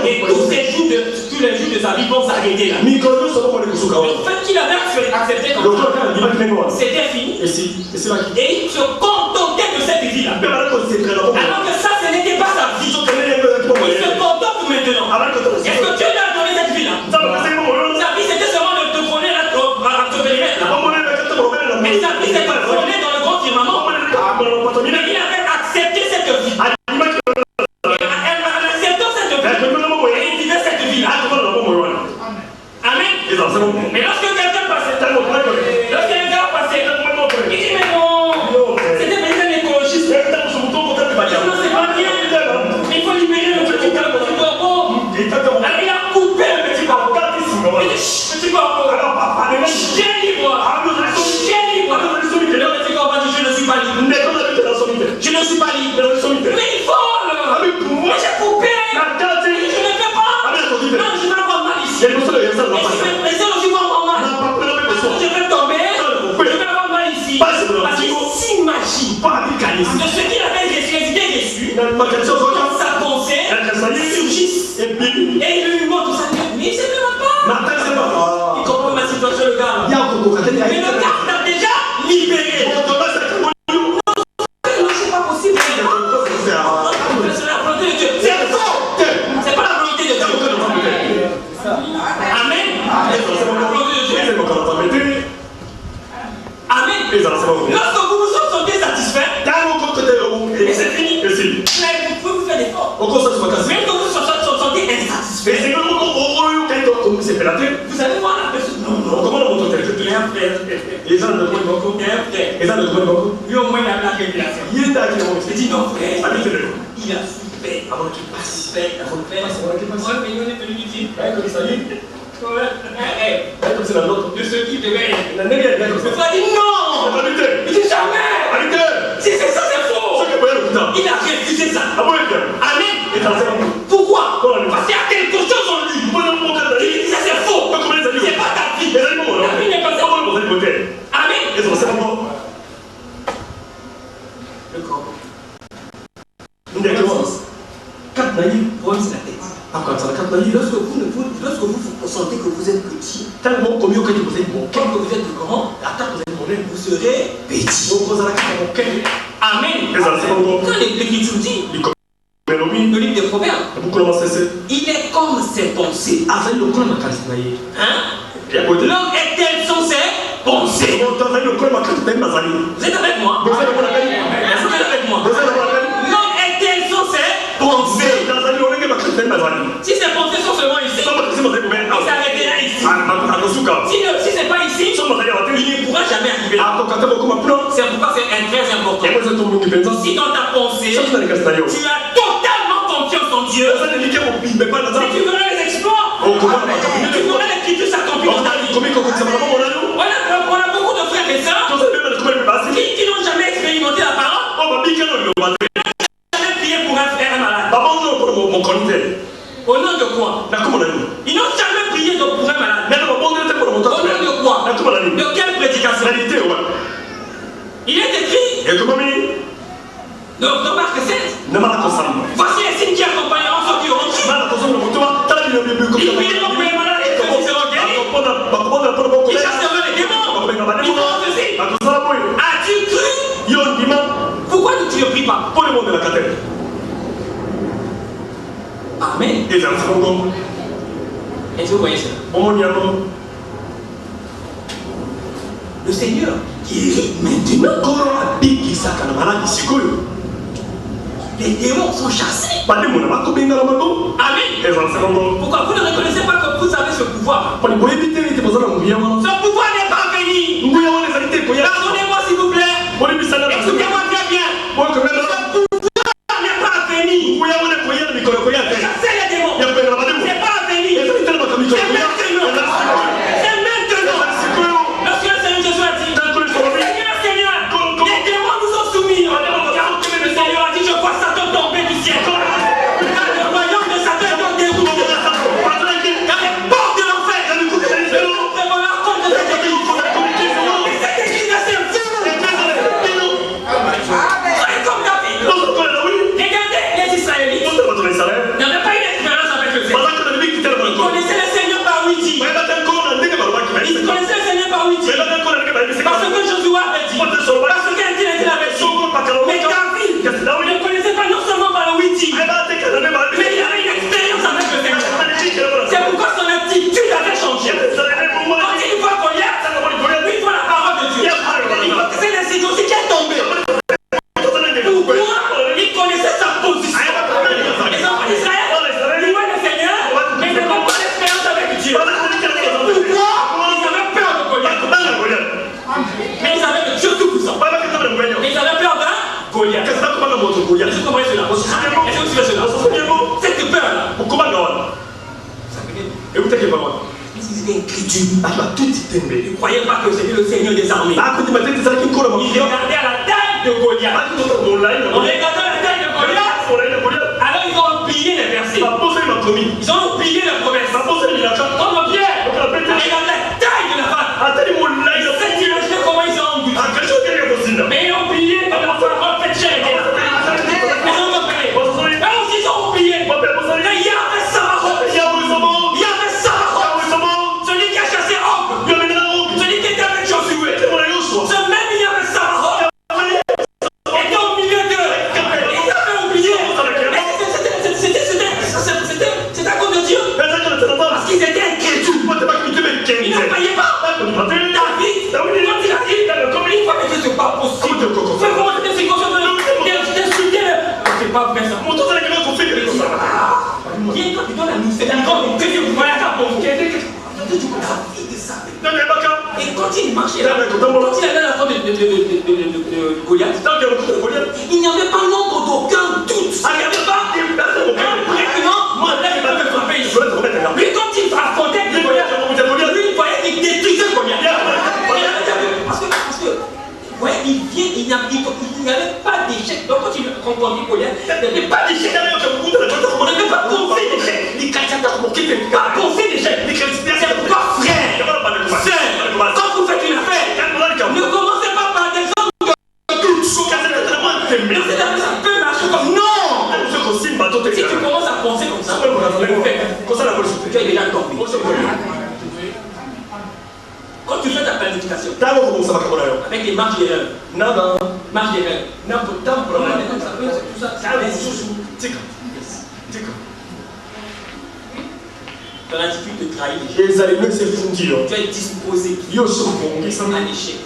Et tous les jours de sa vie vont s'arrêter là. Le fait qu'il avait accepté comme ça, c'était fini. Et il se contentait de cette vie là. Alors que ça, ce n'était pas sa vie. Il se contente maintenant. Est-ce que Dieu lui a donné cette vie là? Sa vie c'était seulement de te voler à te périmètre là. Mais sa vie c'était de voler dans le grand firmament. Mais il avait accepté cette vie. En acceptant cette vie, et il vivait cette vie là. Amen. Mais lorsque quelqu'un passait, lorsqu'un gars passait, il dit mais non, c'était peut-être un écologiste. Non, c'est pas bien. Il faut libérer le petit corbeau. Alors il a coupé le petit corbeau. Il dit petit corbeau, chien libre. Chien libre. Le petit corbeau dit je ne suis pas libre. Je ne suis pas libre. Mais il vole. Mais j'ai coupé. Je ne fais pas. Non, je vais avoir mal ici. Et c'est aussi pour avoir mal. Je vais tomber. Je vais avoir mal ici. Parce qu'il s'imagine de ce qu'il avait reçu. Quand sa pensée surgisse. Et il lui montre ça. Mais il ne sait même pas. Il comprend ma situation, le gars. Mais le gars t'a déjà libéré. Non, c'est pas possible. C'est la volonté de Dieu. C'est faux. C'est pas la volonté de Dieu. Amen. C'est la volonté de Dieu. Amen. Lorsque vous vous sentez satisfait, et c'est fini. Mais vous pouvez vous faire l'effort. Même quand vous vous sentez insatisfait, vous allez voir la personne. Non. Il y a un frère. Lui au moins il a la révélation. Il dit non frère. Il a souffert. Moi mais on est venu lui dire. De ce qui devait être. Le frère dit non. Il dit jamais. Si c'est ça c'est faux. Il a refusé ça. Amen. Pourquoi? Parce qu'il y a quelque chose en lui. Il dit ça c'est faux. C'est pas ta vie. Ta vie n'est pas ça. Amen. Le corbeau. Problème c'est la tête. Lorsque vous sentez que vous êtes petit, quand que vous êtes grand, vous serez petit. Amen. Quand l'Écriture dit, le livre des Proverbes, il est comme ses pensées. L'homme est tel sont ses pensées. Vous êtes avec moi? Vous êtes avec moi? L'homme est tel sont ses pensées. Si ces pensées sont seulement ici, il s'arrêtera ici. Si ce n'est pas ici, il ne pourra jamais arriver là. C'est pourquoi c'est très important. Si dans ta pensée, tu as totalement confiance en Dieu, mais tu verras les exploits. Tu verras l'écriture s'accomplir dans ta vie. On a beaucoup de frères et sœurs qui n'ont jamais expérimenté la parole. Jamais prié pour un frère malade. Au nom de quoi? Ils n'ont jamais prié pour un malade. Au nom de quoi? De quelle prédication? Il est écrit. Donc, Marc 16. Voici Amen. Et vous voyez ça? Le Seigneur guérit maintenant. Les démons sont chassés. Amen. Pourquoi vous ne reconnaissez pas que vous avez ce pouvoir? Ce pouvoir n'est pas venu. Pardonnez-moi s'il vous plaît. Écoutez-moi très bien. Ce pouvoir n'est pas venu. Chasser les démons. C'est pas venu. C'est maintenant. C'est maintenant. Lorsque le Seigneur Jésus a dit, Seigneur, les démons nous sont soumis. Le Seigneur a dit, je vois Satan tomber du ciel. Car le royaume de Satan est donc déroulé. Car les portes de l'enfer ne prévoient la compte de cette église. Et cette église est servie. Soyez comme David. Regardez les Israélites. Ils n'avaient pas une expérience avec le Seigneur. Ils connaissaient le Seigneur par Ouïdi. Ils connaissaient le Seigneur par Ouïdi. Parce que Josué avait dit. Parce qu'Étienne avait dit. Mais David ne connaissait pas non seulement par Ouïdi, mais il avait une expérience avec le Seigneur. C'est pourquoi son attitude avait changé. Quand il voit Goliath, il voit la parole de Dieu. Il voit que c'est l'incident aussi qui est tombé. Pourquoi? Il connaissait sa position. Les enfants d'Israël, ils voient le Seigneur, mais ils n'avaient pas d'expérience avec Dieu. Pourquoi? Ils avaient peur de Goliath. Mais ils avaient le Dieu tout-puissant. Mais ils avaient peur de Goliath. Est-ce que vous comprenez cela? Est-ce que vous suivez cela? Cette peur-là. Écoutez que parole. Ils étaient incrédules. Ils ne croyaient pas que c'était le Seigneur des armées. Ils regardaient à la taille de Goliath. En regardant la taille de Goliath, alors ils ont oublié les versets. Ils ont oublié les promesses. Comme Pierre, regarde la taille de la femme. Cette image-là, comment ils ont englouti. Mais ils ont oublié que la parole fait chair et terre. Ils ont compris. Alors ils ont oublié. Mais il y avait Sabaoth. Celui qui a chassé Og. Celui qui était avec Josué. Ce même il y avait Sabaoth. était au milieu d'eux. Ils avaient oublié. C'était à cause de Dieu. Parce qu'ils étaient incrédules. Ils ne croyaient pas. David, quand il a dit, une fois que c'est pas possible. C'est comment c'était si conscient de d'insulter. C'est pas vrai ça. Qui est toi qui donne la nous? C'est encore une question. Vous voyez ça pour et quand il marchait là, quand il allait à la fin de Goliath, il n'y avait pas l'ombre d'aucun doute. Il n'y avait pas impressionnant. Moi, là, je vais frapper ici. Mais quand il affrontait Goliath, lui, il voyait qu'il détruisait Goliath. Parce que, vous voyez, il n'y avait pas d'échec. Donc, quand il rencontrait Goliath, il n'y avait pas d'échec. On n'avait pas pensé d'échec. Pas pensé d'échec. C'est pourquoi, frère, quand vous faites une affaire, ne commencez pas par des hommes de doute. Ça peut marcher comme non. Si tu commences à penser comme ça, tu es déjà tombé. Quand tu fais ta planification, avec les marges d'erreur, ton attitude de trahir les gens. Tu es disposé à l'échec.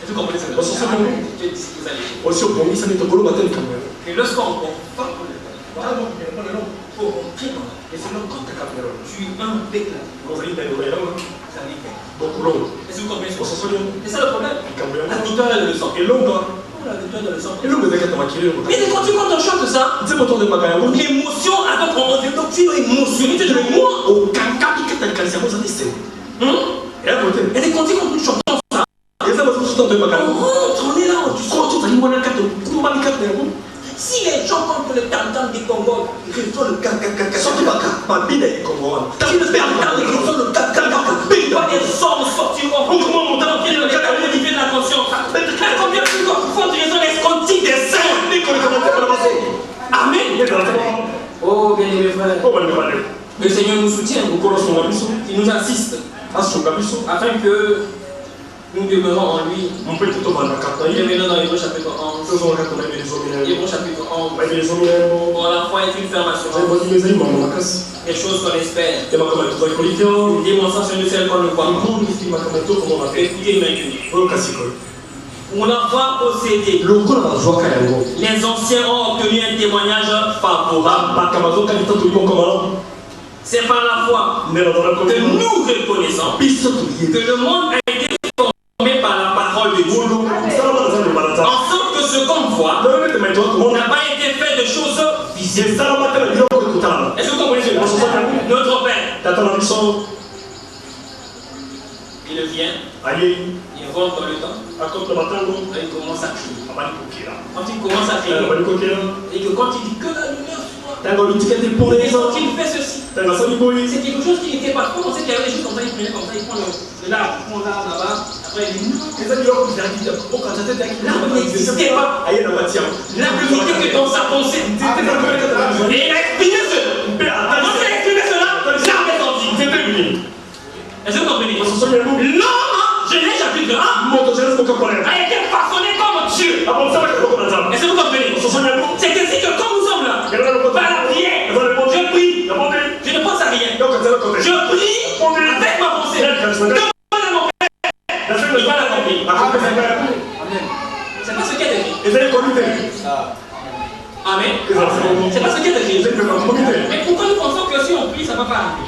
Est-ce que vous comprenez ça? Tu es disposé à l'échec. Et lorsqu'on va pour rentrer dans la vie, tu es un bec là. Est-ce que vous comprenez ça? C'est ça le problème. La victoire est le sang. Mais quand tu chantes ça, l'émotion, donc tu es émotionné, tu es moi. Et quand tu chantes ça, on est là, si les gens contre le tam-tam des Congos, ils reçoivent le caca-caca. Si le tam-tam, ils reçoivent le caca-caca. Les hommes sortiront. Comment on t'a envie de modifier de la conscience? Combien de fois tu raisonnes escontique des saints? Amen. Oh, bien-aimés frères. Le Seigneur nous soutient. Il nous assiste. Afin que Nous demeurons en lui. Bienvenue dans Hébreux chapitre 11. Hébreux chapitre 11. Bon, la foi est une ferme assurance. Des choses qu'on espère. Une démonstration de celles qu'on ne voit pas. Écoutez maintenant. On a pas possédé. Les anciens ont obtenu un témoignage favorable. C'est par la foi que nous reconnaissons que le monde a été formé par la parole de Dieu. En sorte que ce qu'on voit n'a pas été fait de choses visibles. Est-ce que vous comprenez ce que notre Père, il vient, il rentre dans le temps, et il commence à crier. Quand il commence à crier, et que quand il dit que la lumière soit, et quand il fait ceci, c'est quelque chose qui n'était pas. On sait qu'il y avait des choses comme ça, il prenait comme ça, il prend l'arbre, là-bas, après il dit non. L'arbre n'existait pas. L'arbre n'était que dans sa pensée. Et il a exprimé quand il a exprimé cela, l'arbre est sorti. Est-ce que vous comprenez? L'homme, Genèse chapitre 1, a été façonné comme Dieu. Est-ce que vous comprenez? C'est ainsi que quand nous sommes là, par la prière, je prie, je ne pense à rien. Je prie avec ma pensée. Demande à mon Père, il va l'accomplir. C'est pas ce qu'il y a d'écrit. Amen. C'est pas ce qu'il y a d'écrit. Mais pourquoi nous pensons que si on prie, ça ne va pas arriver?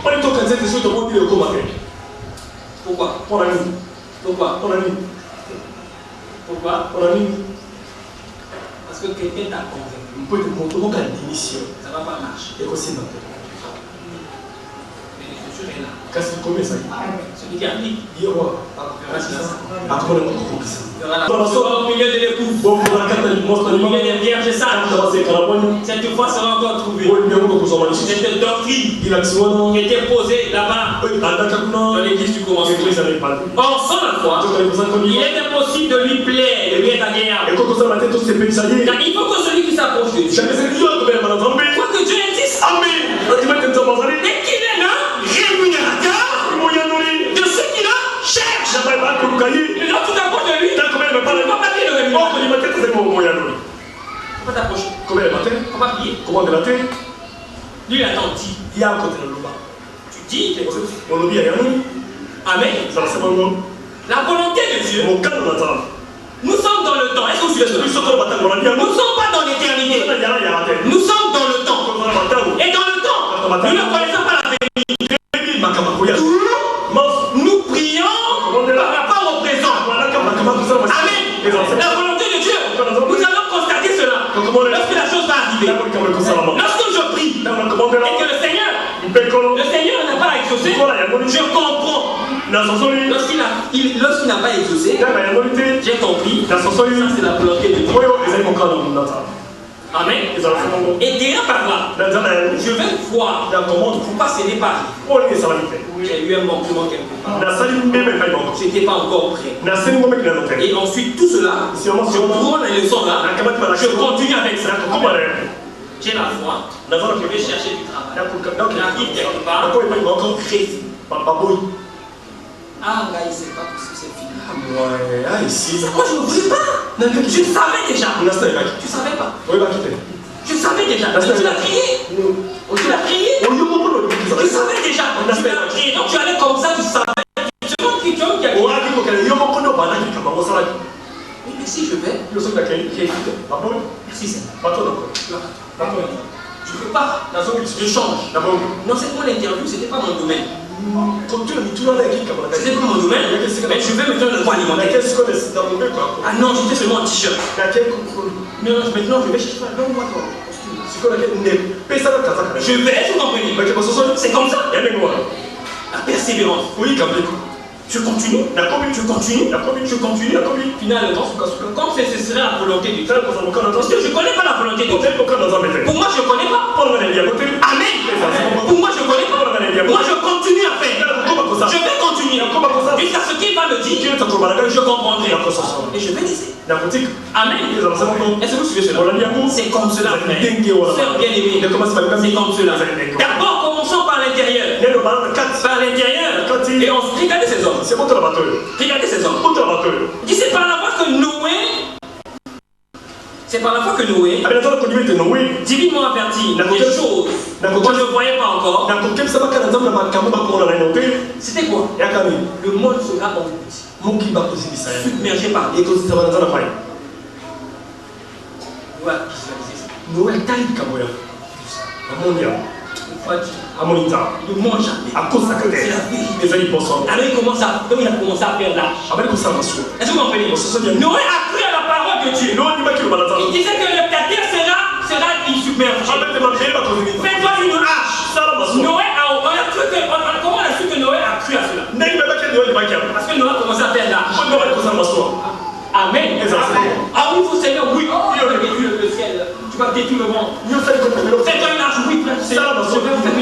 Pourquoi? Pourquoi? Parce que quelqu'un t'a convaincu. Ça ne va pas marcher. Mais l'écriture est là. Celui qui applique. Il y aura au milieu de l'époux. Au milieu des vierges sages. Cette foi sera encore trouvée. Cette doctrine qui était posée là-bas dans l'église du commencement. Or, sans la foi, il est impossible de lui plaire, de lui être agréable. Car il faut que celui qui s'approche de Dieu, quoi que Dieu existe, et qu'il est le rémunérateur de ceux qui le cherchent. Quand tu t'approches de lui, tu ne peux pas dire le rémunérateur. Faut pas t'approcher. Faut pas prier. Lui, il attend, dit. Tu dis quelque chose. Amen. La volonté de Dieu. Nous sommes dans le temps. Est-ce que vous suivez cela? Nous ne sommes pas dans l'éternité. Nous sommes dans le temps. Et dans le temps, nous ne connaissons pas l'avenir. Nous prions par rapport au présent. Amen. La volonté de Dieu. Nous allons constater cela. Lorsque la chose va arriver. Lorsque je prie et que le Seigneur n'a pas exaucé, je comprends. Lorsqu'il n'a pas exaucé, j'ai compris. Ça, c'est la volonté de Dieu. Amen. Et derrière par là, je vais voir pour pas céder par. J'ai eu un manquement quelque part. Je n'étais pas encore prêt. Et ensuite, tout cela, je prends la leçon là, je continue avec ça. J'ai la foi, je vais chercher du travail. J'arrive quelque part, précis. Ah, là, il ne sait pas que c'est fini. Moi, je ne voulais pas. Je savais déjà. Tu ne savais pas. Je savais déjà. Tu l'as crié. Tu l'as crié. Tu savais déjà. Tu l'as crié. Donc tu allais comme ça, tu savais. Tu sais comme qui tu as crié. Mais si je vais. Merci, Seigneur. Je ne peux pas. Je change. Non, c'est pour l'interview, ce n'était pas mon domaine. C'était pas mon domaine, mais je vais maintenant le point alimentaire. Ah non, j'étais seulement en t-shirt. Non, maintenant je vais chercher. Donne-moi ton costume. Je vais, vous comprenez? C'est comme ça. La persévérance. Oui, je continue, je continue. Finalement, comme ce serait la volonté de Dieu, parce que je ne connais pas la volonté de Dieu. Pour moi, je ne connais pas. Amen. Pour moi, je ne connais pas. Moi, je continue à faire. Je vais continuer. Jusqu'à ce qu'il va me dire, je comprendrai. Et je vais laisser. Amen. Est-ce que vous suivez cela? C'est comme cela, frère. Sœur bien-aimée, c'est comme cela. D'abord, commençons par l'intérieur. par l'intérieur. Et on regardez ces hommes. Regardez ces hommes. Il dit c'est par la foi que Noé. C'est par la foi que Noé, divinement averti des choses qu'on ne voyait pas encore. C'était quoi? Le monde sera englouti, submergé par l'eau. Noé il mange alors il commence à faire l'arche. Est-ce que vous comprenez? Noé a cru à la parole de Dieu. Il disait que la terre sera submergée. Fais-toi une arche. Noé comment on a su que Noé a cru à cela? Parce que Noé a commencé à faire l'arche. Amen. Ah oui, vous Seigneur, oui. Le ciel. Tu vas détruire le monde. Fais-toi une arche, oui, frère. Je vais vous faire une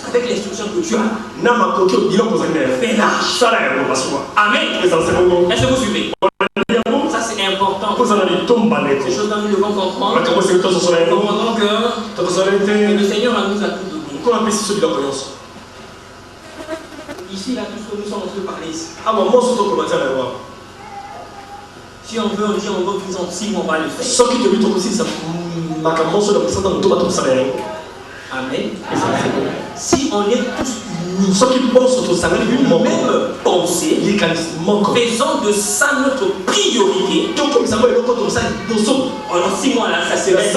avec l'instruction que tu as. Fais l'arche. Amen. Est-ce que vous suivez? Ça c'est important. Ces choses dont nous devons comprendre. Comprenons que le Seigneur nous a tout donné. Ici, là, tout ce que nous sommes en train de parler ici. Si on veut, on dit on veut qu'ils ont 6 mois, on va le faire. Amen. Si on est tous unis, même pensée, faisant de ça notre priorité, pendant 6 mois là, ça serait.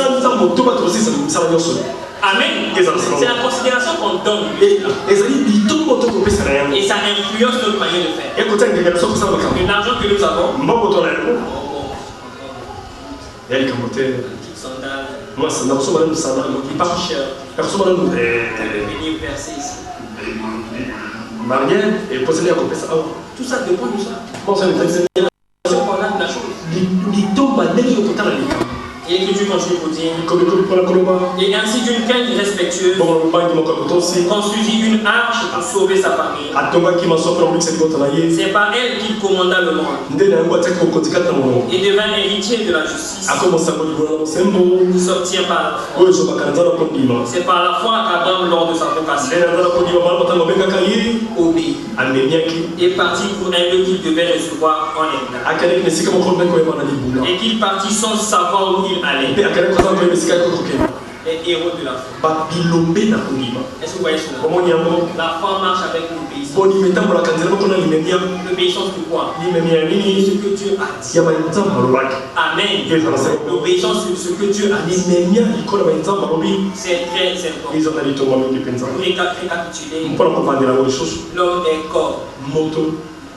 Amen. C'est la considération qu'on donne. Et ça influence notre manière de faire. L'argent que nous avons. Petite sandale. Venir verser ici. Tout ça dépend de ça. C'est pendant la chose. Et l'écriture continue pour dire. Et ainsi d'une quinte respectueuse, construisit une arche pour sauver sa famille. C'est par elle qu'il commanda le monde. Et devint héritier de la justice. Sortir par la foi. C'est par la foi qu'Abraham, lors de sa vocation, obéit. Et partit pour un lieu qu'il devait recevoir en héritage. Et qu'il partit sans savoir où il allait. Les héros de la foi. Est-ce que vous voyez cela? La foi marche avec l'obéissance. L'obéissance de quoi? Ce que Dieu a dit. Amen. L'obéissance sur ce que Dieu a dit. C'est très important. Pour récapituler, l'homme est corps.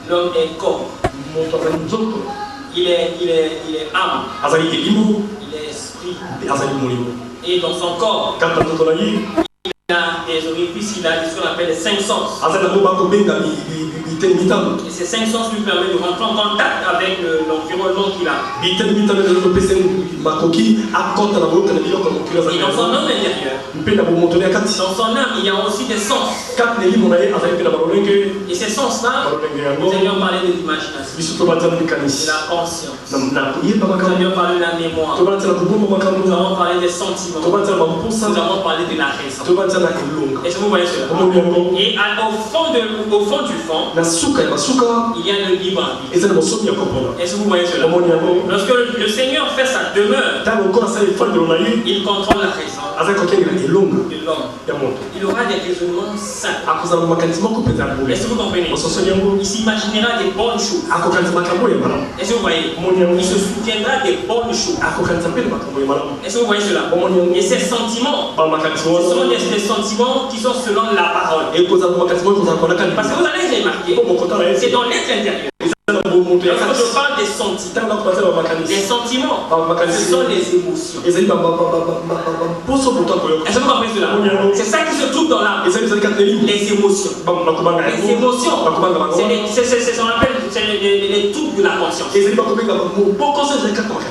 L'homme est corps. Il est âme. Il est esprit. Et dans son corps, il a des orifices, il a ce qu'on appelle les 5 sens. Et ces 5 sens lui permettent de rentrer en contact avec l'environnement qu'il a. Et dans son âme intérieure, dans son âme, il y a aussi des sens. Et ces sens-là, nous allons parler de l'imagination, de la conscience. Nous allons parler de la mémoire. Nous allons parler des sentiments. Nous allons parler de la raison. Est-ce que vous voyez cela? Et au fond du fond, il y a le libre arbitre. Est-ce que vous voyez cela? Lorsque le Seigneur fait sa demeure, il contrôle la raison de l'homme. Il aura des raisonnements simples. Est-ce que vous comprenez? Il s'imaginera des bonnes choses. Est-ce que vous voyez? Il se souviendra des bonnes choses. Est-ce que vous voyez cela? Et ces sentiments, ce sont des sentiments qui sont selon la parole. Parce que vous allez remarquer, c'est dans l'être intérieur. Lorsque je parle des sentiments, ce sont les émotions. Est-ce que vous comprenez cela? C'est ça qui se trouve dans l'âme. Les émotions. Les émotions, c'est ce qu'on appelle les troubles de la conscience.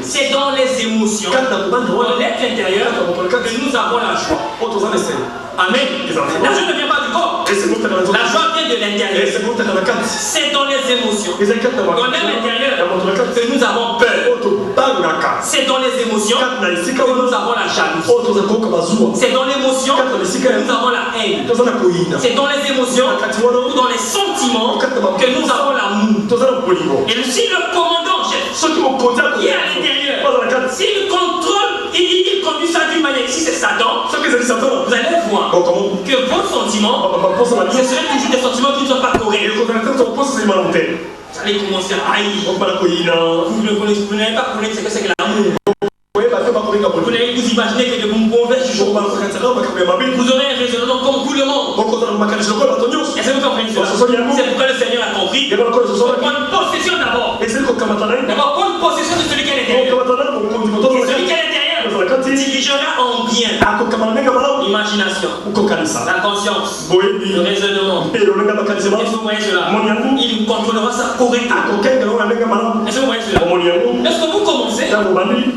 C'est dans les émotions, dans l'être intérieur, que nous avons la joie. Amen. La joie ne vient pas du corps. La joie vient de l'intérieur. C'est dans les émotions, dans l'être intérieur, que nous avons peur. C'est dans les émotions que nous avons la jalousie. C'est dans l'émotion que nous avons la haine. C'est dans les émotions ou dans les sentiments que nous avons l'amour. Et si le commandant chef qui est à l'intérieur, s'il contrôle, il conduit ça d'une manière, si c'est Satan, vous allez voir que vos sentiments, ce seraient toujours des sentiments qui ne sont pas corrects. Vous allez commencer à haïr. Vous n'avez pas connaître ce que c'est que l'amour. Vous n'allez vous imaginer que de mauvais jugements. Vous aurez un raisonnement comme tout le monde. Est-ce que vous comprenez cela? C'est pourquoi le Seigneur a compris. Il faut prendre possession d'abord. D'abord, prendre possession de celui qui est à l'intérieur. Et celui qui est à l'intérieur dirigera en bien l'imagination, la conscience, le raisonnement. Est-ce que vous voyez cela? Il contrôlera ça correctement. Est-ce que vous voyez cela? Est-ce que vous commencez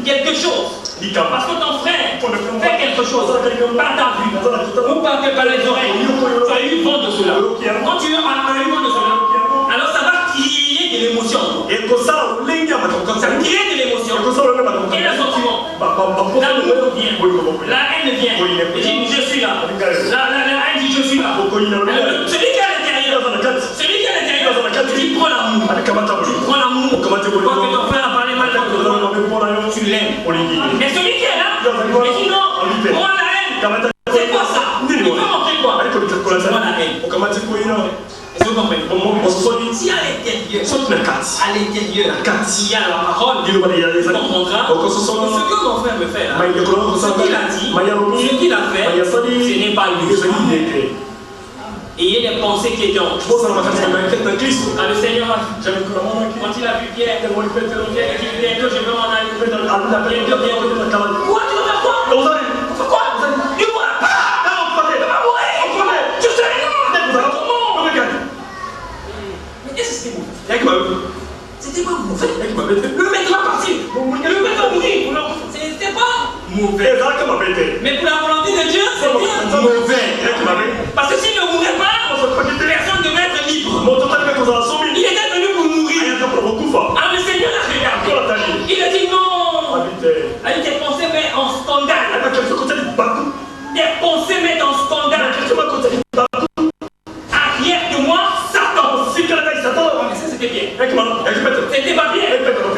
quelque chose? Parce que ton frère fait quelque chose par ta vue ou par les oreilles, tu as eu vent de cela. Quand tu as eu vent de cela, alors ça va créer de l'émotion. Ça crée de l'émotion. Et le sentiment. L'amour vient. La haine vient. Il dit je suis là. La haine dit je suis là. Celui qui est à l'intérieur, tu prends l'amour. Tu prends l'amour. Quand ton frère a parlé mal de toi, tu l'aimes. Et celui qui est là, il dit non, prends la haine. C'est quoi ça? Il veut montrer quoi? Prends la haine. Est-ce que vous comprenez? Si à l'intérieur, il y a la parole, il comprendra que ce que mon frère me fait là, ce qu'il a dit, ce qu'il a fait, ce n'est pas lui. Et il y a des pensées qui étaient en Christ. Le Seigneur a vu, quand il a vu Pierre, il dit bientôt je vais m'en aller. Quoi? Tu vas faire quoi? Pourquoi? Tu ne pourras pas. Tu vas mourir. Tu sais comment? Mais qu'est-ce que c'était mauvais? C'était pas mauvais. Le maître va partir. Le maître va mourir. C'était pas mauvais. Mais pour la volonté de Dieu, c'était mauvais. Parce que s'il ne mourait pas, personne ne devait être libre. Il était venu pour mourir. Ah, le Seigneur l'a regardé. Il a dit non. Avec des pensées mettent en scandale. Des pensées mettent en scandale. Arrière de moi, Satan. Mais ça c'était bien. C'était pas bien.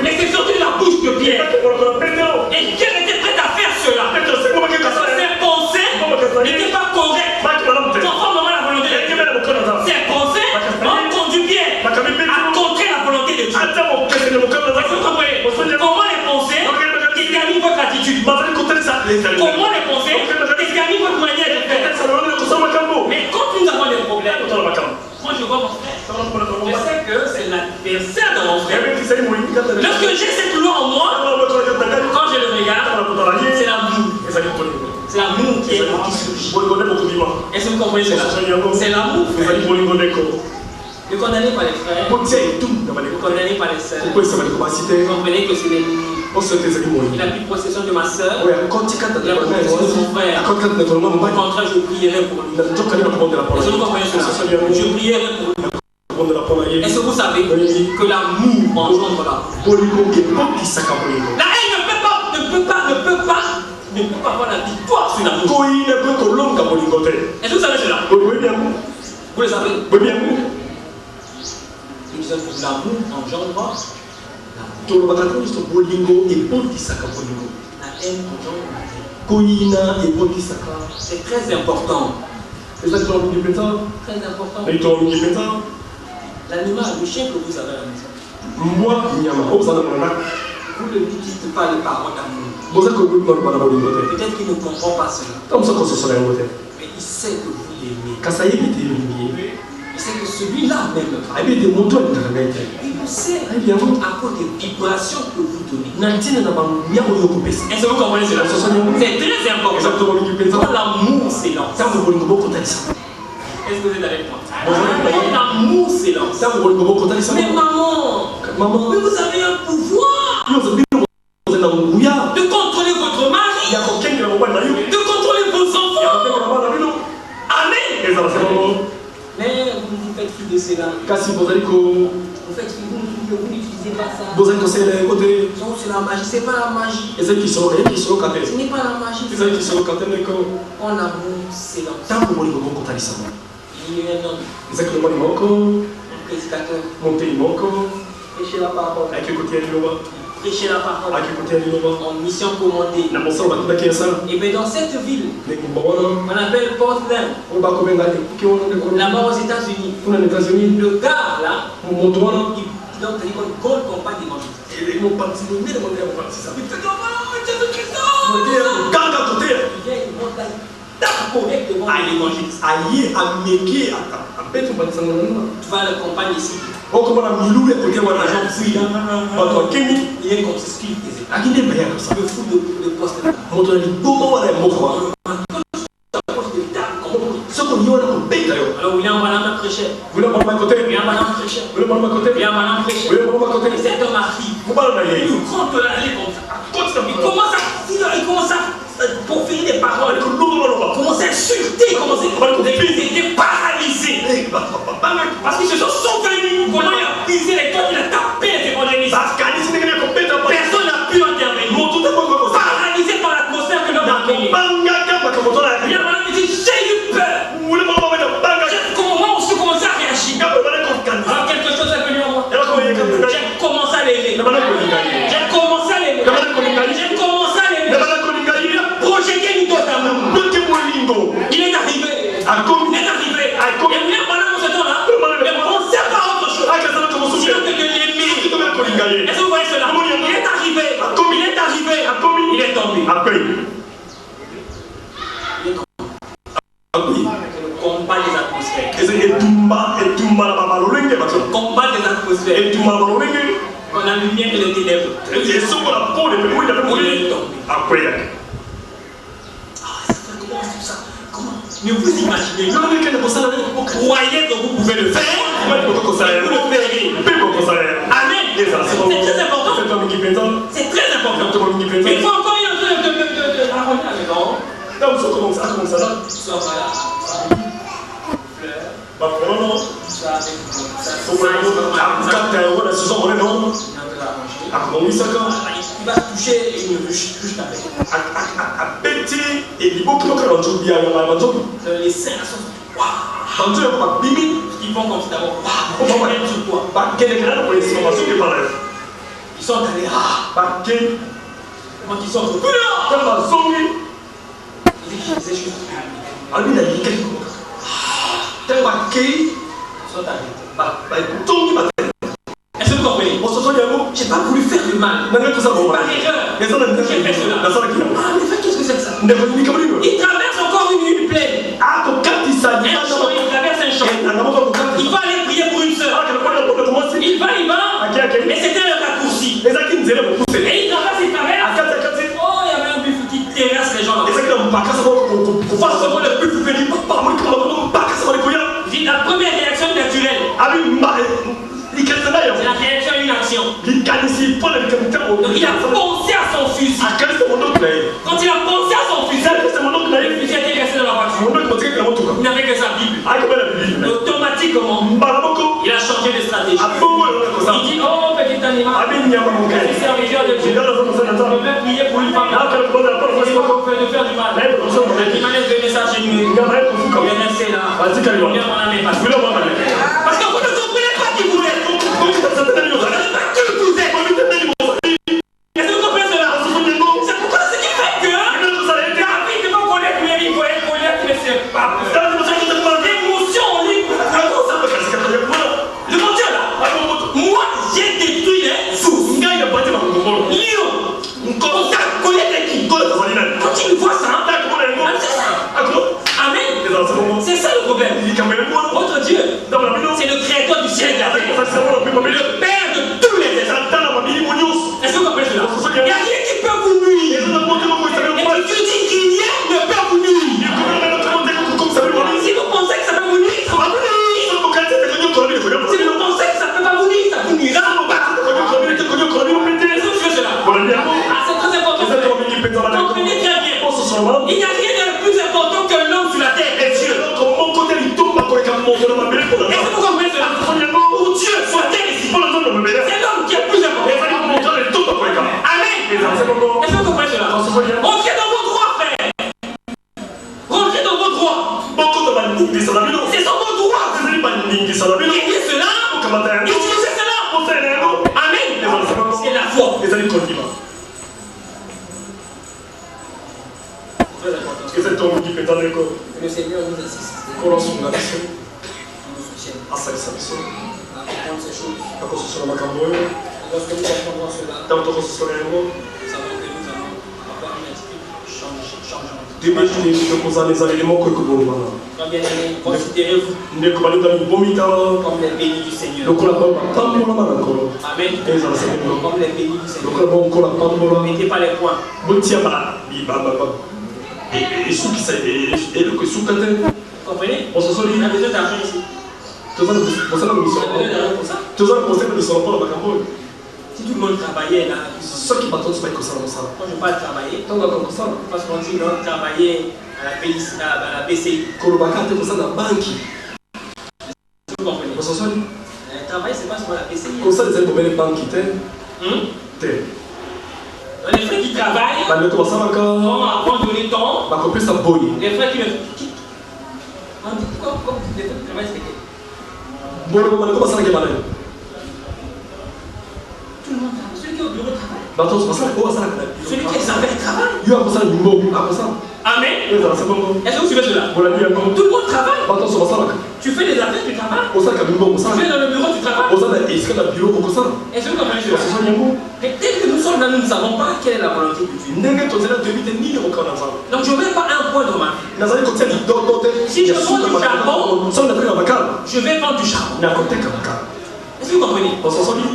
Mais c'est surtout la bouche de Pierre. Et Pierre était prêt à faire cela. Parce que ses pensées n'étaient pas correctes. Conformément à la volonté de Dieu. Ses pensées ont conduit Pierre à contrer la volonté de Dieu. Vous comprenez? Comment les pensées déterminent votre attitude? Comment les pensées déterminent votre manière de faire? Mais quand nous avons des problèmes, moi je vois mon frère, je sais que c'est l'adversaire de mon frère. Lorsque j'ai cette loi en moi, quand je le regarde, c'est l'amour. C'est l'amour qui surgit. Est-ce que vous comprenez cela? C'est l'amour. Le condamné par les frères, le condamné par les sœurs. Vous comprenez que c'est l'ennemi. Il a pris possession de ma sœur. Il a pris possession de mon frère. Au contraire, je prierai pour lui. Est-ce que vous comprenez cela? Je prierai pour lui. Est-ce que vous savez que l'amour engendre l'amour? La haine ne peut pas avoir la victoire sur l'amour. Est-ce que vous savez cela? Vous le savez? Nous disons que l'amour engendre l'amour. La haine engendre la haine. C'est très important. Très important. L'animal, le chien que vous avez à la maison. Vous ne lui dites pas les paroles d'amour. Peut-être qu'il ne comprend pas cela. Mais il sait que vous l'aimez. Il sait que celui-là même va. Il le sait à cause des vibrations que vous donnez. Est-ce que vous comprenez cela? C'est très important. Quand l'amour s'élance. Est-ce que vous êtes avec moi? Quand l'amour s'élance. Mais maman, mais vous avez un pouvoir de contrôler votre mari, de contrôler vos enfants. Amen. Mais vous faites fi de cela. Vous n'utilisez c'est pas ça. Vous êtes conseillé les côtés. C'est la magie, c'est pas la magie. Et ceux qui sont quand Ce n'est pas la magie. ceux qui sont quand En amour, c'est la tant que vous voulez compter ça. Il y a un homme, Exactement, mon un prédicateur, mon pays, mon prêcher la parole. avec le côté de l'eau. Prêcher la parole. Avec le côté de l'eau. En mission commandée. La montagne va tout ça. Et bien dans cette ville, Les Kumbawano. on appelle Portland, On va combien d'aller? là-bas aux États-Unis. On est aux États-Unis. Le gars là, Mon doigt. donc il y a une grande campagne d'évangélisme. Et mon parti, mon nez, mon nez, mon parti, ça. Il fait non, Jésus-Christ. Mon nez, quand à côté. Il y a une montagne correctement. Ah, l'évangéliste. Aïe, à Méké, à Bête, on va dire ça. Tu vas à la campagne ici. Oh, comment la milou est côté, on a l'argent fouille là. Toi, Kémy. Il est comme ce qu'il faisait. À qui n'est pas comme ça? Le fou de poste là. Mon doigt, il est beau, on a un beau quoi. Ce qu'on y a, on a un bête d'ailleurs. Alors William Branham prêchait. Vous voulez prendre ma côté? William Branham prêchait. Vous voulez prendre ma côté? William Branham prêchait. Vous voulez prendre ma côté? Et cet homme arrive. Vous parlez de Il nous compte l'aller comme ça. Il commence à proférer des paroles. Il commence à insulter. Il commence à était paralysé. Parce qu'ils se sont souvenus comment il a brisé les cordes, il a tapé les évangélistes. Personne n'a pu intervenir. Paralysé par l'atmosphère que l'homme a créée. William Branham dit j'ai eu peur. Comment on commence à réagir? Alors quelque chose est venu en moi. J'ai commencé à l'aimer. J'ai commencé à l'aimer. J'ai commencé à l'aimer. Il a projeté une dose d'amour. Il est arrivé. Il est arrivé. Et William Branham en ce temps-là, ne pensait pas à autre chose. Sinon que de l'aimer. Est-ce que vous voyez cela? Il est arrivé. Il est arrivé. Il est tombé. Le combat des atmosphères. Combat des atmosphères. On a lumière et les ténèbres. Il est tombé. Mais vous imaginez, vous croyez que vous pouvez le faire, vous le verrez. Amen. C'est très important. C'est très important. Mais il faut encore y entrer de arrondir la maison. Là, vous commencez à commencer là. Soit voilà. Bah, non. Ça avec ça. Il va toucher une ruche avec. Les seins sont. Ils vont comme ça d'abord. Sur toi. Ils sont allés. Quand ils sont revenus. Ils disent je est-ce que vous comprenez? Je n'ai pas voulu faire le mal. Par erreur. J'ai fait cela. Mais qu'est-ce que c'est que ça? Il traverse encore une plaine. Il traverse un champ. Il va aller prier pour une soeur. Il va. Mais c'était un raccourci. Et il traverse. Oh, il y avait un buffle qui terrasse les gens là. Forcément le buffle béni. La première réaction naturelle. C'est la réaction à une action. Donc il a pensé à son fusil. Quand il a pensé à son fusil, le fusil était resté dans la voiture. Il n'avait que sa Bible. Automatiquement, il a changé de stratégie. Il dit, oh petit animal, je suis serviteur de Dieu. Je vais prier pour une femme. De faire du mal. Il m'a laissé le message chez nous. Il est resté là. Parce que vous ne comprenez pas qui vous êtes. Vous ne savez pas qui vous êtes. Est-ce que vous comprenez cela? C'est pourquoi ce qui fait que David devant Goliath, il voyait Goliath qui ne sait pas. L'émotion en lui. Le bon Dieu là. Moi j'ai détruit les sources. Lion. Goliath est qui? Quand il voit ça, amen. C'est ça le problème. Votre Dieu, c'est le créateur du ciel et de la terre. Le père de tous les esprits. Est-ce que vous comprenez cela? Il n'y a rien qui peut vous nuire. Et Dieu dit qu'il n'y a ne peut vous nuire. Si vous pensez que ça peut vous nuire, ça va vous nuire. Si vous pensez que ça ne peut pas vous nuire, ça vous nuira. Est-ce que vous faites cela? C'est très important. Comprenez très bien. Il n'y a rien de plus important que l'homme sur la terre et Dieu. Est-ce que vous comprenez cela? Pour Dieu, soit terre ici. toi. Et ça dit qu'on y va. Très important. Et c'est ton qui peut t'en écho. Le Seigneur nous assiste. Qu'on en souvienne. Il nous soutient À ça, ça, ça. à comprendre ces choses. À cause de ce macambo. Et lorsque nous comprendrons cela, Tant que ce soit un mot. nous savons que nous allons avoir une attitude changeante. D'imaginer que vous avez les éléments que vous avez. Quand bien aimé, considérez-vous Ne commandez pas une vomita. comme les bénis du Seigneur. Le collaborateur, tant pour la main encore. Amen. Et ça, c'est bon. Comme les bénis du Le Seigneur. collaborateur, Ne mettez pas les points. bon tiens pas. Et ceux qui savent, et le que sous Vous comprenez? on se On a solide. besoin d'argent ici. Tous les On a besoin d'argent pour ça. tous les conseils ne sont pas dans la campagne. Si tout le monde travaillait là, Ceux qui battent, c'est pas que ça. quand je parle de travailler, Tant qu'on ça, parce qu'on dit non, travailler à la BCI. quand le bac est dans la banque, Vous comprenez? on se solide. Travailler, c'est pas seulement la BCI. Comme ça, les élèves les banques qui t'aiment. Les frères qui travaillent, Bah, le commençant encore. vont avant de donner temps. Bah, qu'on puisse s'abonner. Les frères qui on dit comme les frères qui travaillent, c'est que Bon, le moment, comment ça, les malins? tout le monde travaille. Celui qui est au bureau travaille. Bah, toi, c'est pas ça, comment ça, Celui qui est serveur travaille. il y a comme ça, il mot, comme ça. Amen. Oui, ça, c'est bon. Est-ce que vous suivez cela? Bon, la vie, encore. Tout le monde travaille. Bah, toi, c'est pas ça, là. Tu fais des affaires, tu travailles. Comme ça, comme ça, comme ça. Tu es dans le bureau, tu travailles. Comme ça, est-ce que le bureau, comme ça? Est-ce que vous comprenez On se cela? soigne un mot. Mais tel que nous sommes là, nous ne savons pas quelle est la volonté de Dieu. Ndenge tozela tobite nini okana nzambe Donc je ne vais pas un point dans ma vie. nazali kotia lidodo te Si je vends du charbon, soki nakoki na makala je vais vendre du charbon. nakoteka makala Est-ce que vous comprenez? ososoli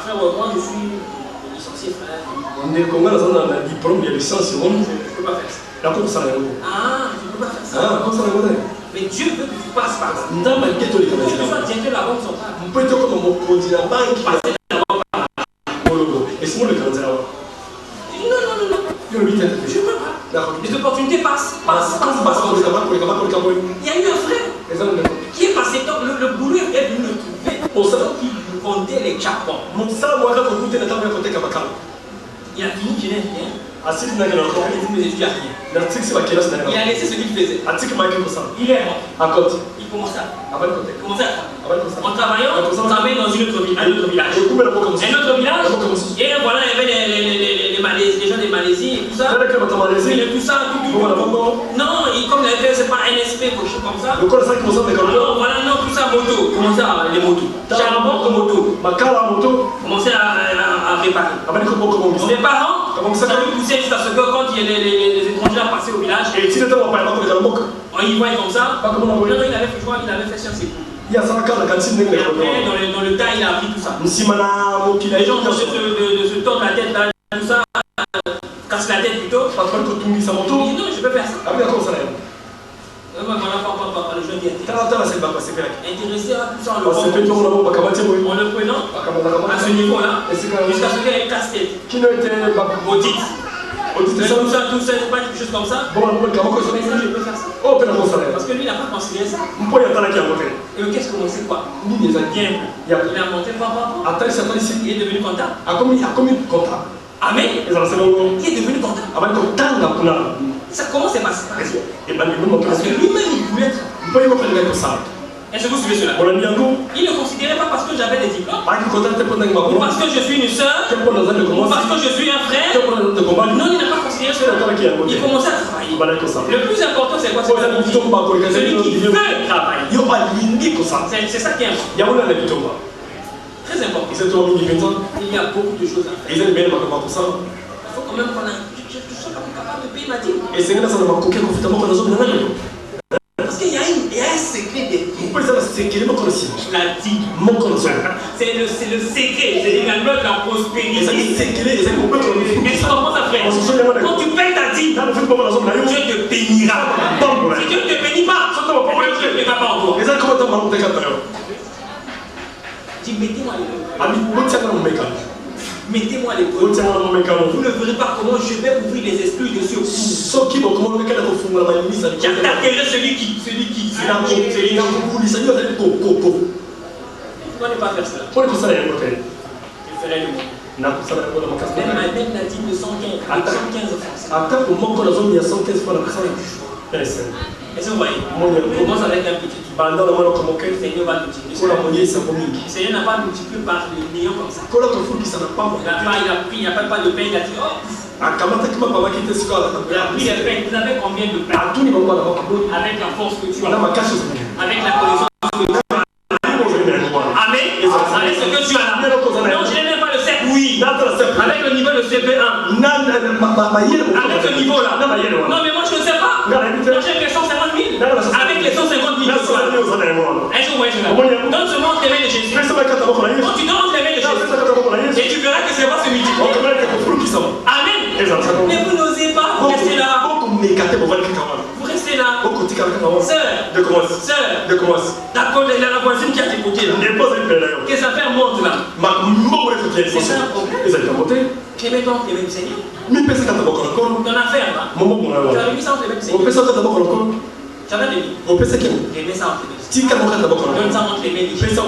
Frère, moi je suis licencié, frère. ndeko nga naza na diplôme ya licence Je yango ne peux pas faire ça. nakokosala yango Ah, je ne peux pas faire ça. kosala yango te Mais Dieu veut que tu passes par là. ndamba Que eke tu tolekana sois directeur de la banque centrale. mpo ete okoma mokonzi na banki molongo esimo olekana nzela wa Non. yo lobi te Je ne peux pas. Les opportunités passent. koleka boye Il y a eu un frère eza ndeko qui est passé. Donc le boulot est venu le trouver. On sait. Il vendait les charbons. mosala mwaka kokute na ntango ya koteka makala Il a fini, je n'ai rien. asili nanga na Il a dit mes études, il n'y a rien. natikisi bakelasi na Il a yango laissé ce qu'il faisait. atiki maki kosala Il est mort. akoti Il commençait à abali koteka travailler. En travaillant, Ouais, on travaillait dans une autre ville, un autre village. ekumela mboka mosusu Un autre village, mboka mosusu et voilà, il y avait les gens de Malaisie et tout ça. zalaki bato malaisie Et tout ça, tout. Voilà, bongo. Non, comme il avait fait, c'est pas NSP, quelque chose comme ça. lokola asali kosala meka Alors voilà, non, tout ça, moto. Commençait à les motos. Charbon, moto. makala moto Commençait à réparer. abali koboka Donc bongisa mes parents, Comment ça ça lui poussait jusqu'à ce que quand il y a les étrangers à passer au village, etili ete bapaya bakoleka na mboka on y voit comme ça. bakomona Non, boye il avait fait, je crois, il avait fait Sciences et tout. ye asalaka na kantine ndenge Et na après, koleka dans le tas, il a appris tout ça. nsima na mokili Les gens ont essayé de se tordre la tête là, tout ça, casse la tête plutôt. bato bali kotungisa Il moto dit non, je peux faire ça. abika kosala yango Voilà, pas, le jeune qui est tala tala asali bakasepelaki intéressé à tout ça en le basepeli prenant. tongo na moko bakabati boye En le prenant à ce bakamata niveau-là, esika jusqu'à ce qu'il y ait une casse-tête. kino ete Audit. odite Tout ça, c'est pas quelque chose comme ça. bon nakoleka moko Mais ça, je esali peux faire ça. oyo mpe nakosala yango Parce que lui, il n'a pas considéré ça. mpo ye atalaki yango te Et qu'est-ce qu'on sait quoi? nini ezali Bien. ya Il a monté par rapport. atalisi atalisi Il est devenu comptable. akomi comptable Amen. ezala se bongo Il est devenu comptable. abali kotanga kuna Ça, comment c'est passé? ebandimi moto Parce que lui-même, il voulait être. mpo ye moko alingai kosala Est-ce que vous suivez cela? bolandi yango Il ne considérait pas parce que j'avais des diplômes, aki kotala te mpo ndenge ou makolo parce que je suis une sœur, te mpo nazali ou parce dekomwasi que je suis un te frère. mpo nazali dekombali Non, il n'a pas considéré cela. atalaki yango te Il commençait à travailler. balaki kosala Le plus important, c'est quoi? po eza bitomba koleka Celui qui veut travailler. yo alingi kosala C'est ça qui est important. yango nana bitomba Très important. ezetoma mingi mpenza Il y a beaucoup de choses à faire. eza libele makambo ya kosala Il faut quand même qu'on a. Je suis capable de payer ma dîme. esengeli azala makoki ya kofuta moko nazomela nani Parce qu'il y a un secret derrière. mpo eza na sekele moko na nsima La dîme. moko nazomela C'est le secret. C'est la loi de la prospérité. ezali sekele ezali kobetela Mais tu comprends ça, frère? On se souvient de- Quand tu payes ta dîme, nana ofuti moko nazomela yo Dieu te bénira. Bon, Si Dieu ne te bénit pas, Dieu ne va pas en toi. ezali komata malamu te kaka yo Dis, mettez-moi les deux. abi botianga na momekano Mettez-moi les deux. botianga na momekano Vous ne verrez pas comment je vais ouvrir les esprits de ceux qui. soki bokoma omekana kofungola malimisa J'attaquerai celui qui. nakobulisa yo azali koko Pourquoi ne pas faire cela? mpona kosala yango te Je ferai le monde. nakosala yango na makasi Même la dîme de 115 francs. atako moko nazomia 115 fois na kosala Est-ce que vous voyez? On commence avec un petit truc. Le Seigneur va multiplier. Le Seigneur n'a pas multiplié par les millions comme ça. Il a pris, il n'y a pas de pain, il a dit oh. Il a pris les pains. Vous avez combien de pain? Avec la force que tu as. Avec la connaissance que tu as. Amen. Avec ce que tu as là. Non, je n'ai même pas le CEP, oui. Avec le niveau de CP1. Avec ce niveau-là. Non, mais moi je ne sais pas. Non, j'ai que 150 000. Avec les 150 000. Est-ce que vous voyez cela? Donne seulement entre les mains de Jésus. Quand tu donnes entre les mains de Jésus, et tu verras que ça va se multiplier. Amen. Mais vous n'osez pas, vous restez là. Vous restez là. Sœur, la voisine qui a tes côtés là. Que sa femme monte là. C'est ça un problème. Mets-toi entre les mains du Seigneur. Ton affaire là. Tu avais mis ça entre les mains du Seigneur. Tu avais mis. J'ai mis ça entre les mains. Donne ça entre les mains du Seigneur.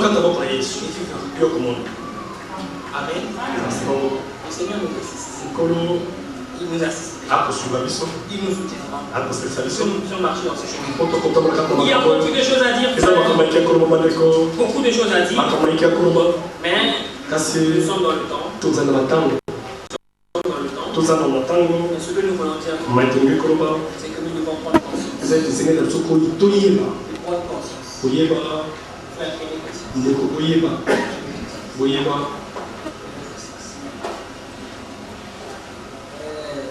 Amen. Le Seigneur nous assiste. Il nous assiste. Il nous soutient. Nous marchons dans ce chemin. Il y a beaucoup de choses à dire. Beaucoup de choses à dire. Mais nous sommes dans le temps. Et ce que nous voulons dire, c'est que nous devons prendre conscience. Prendre conscience.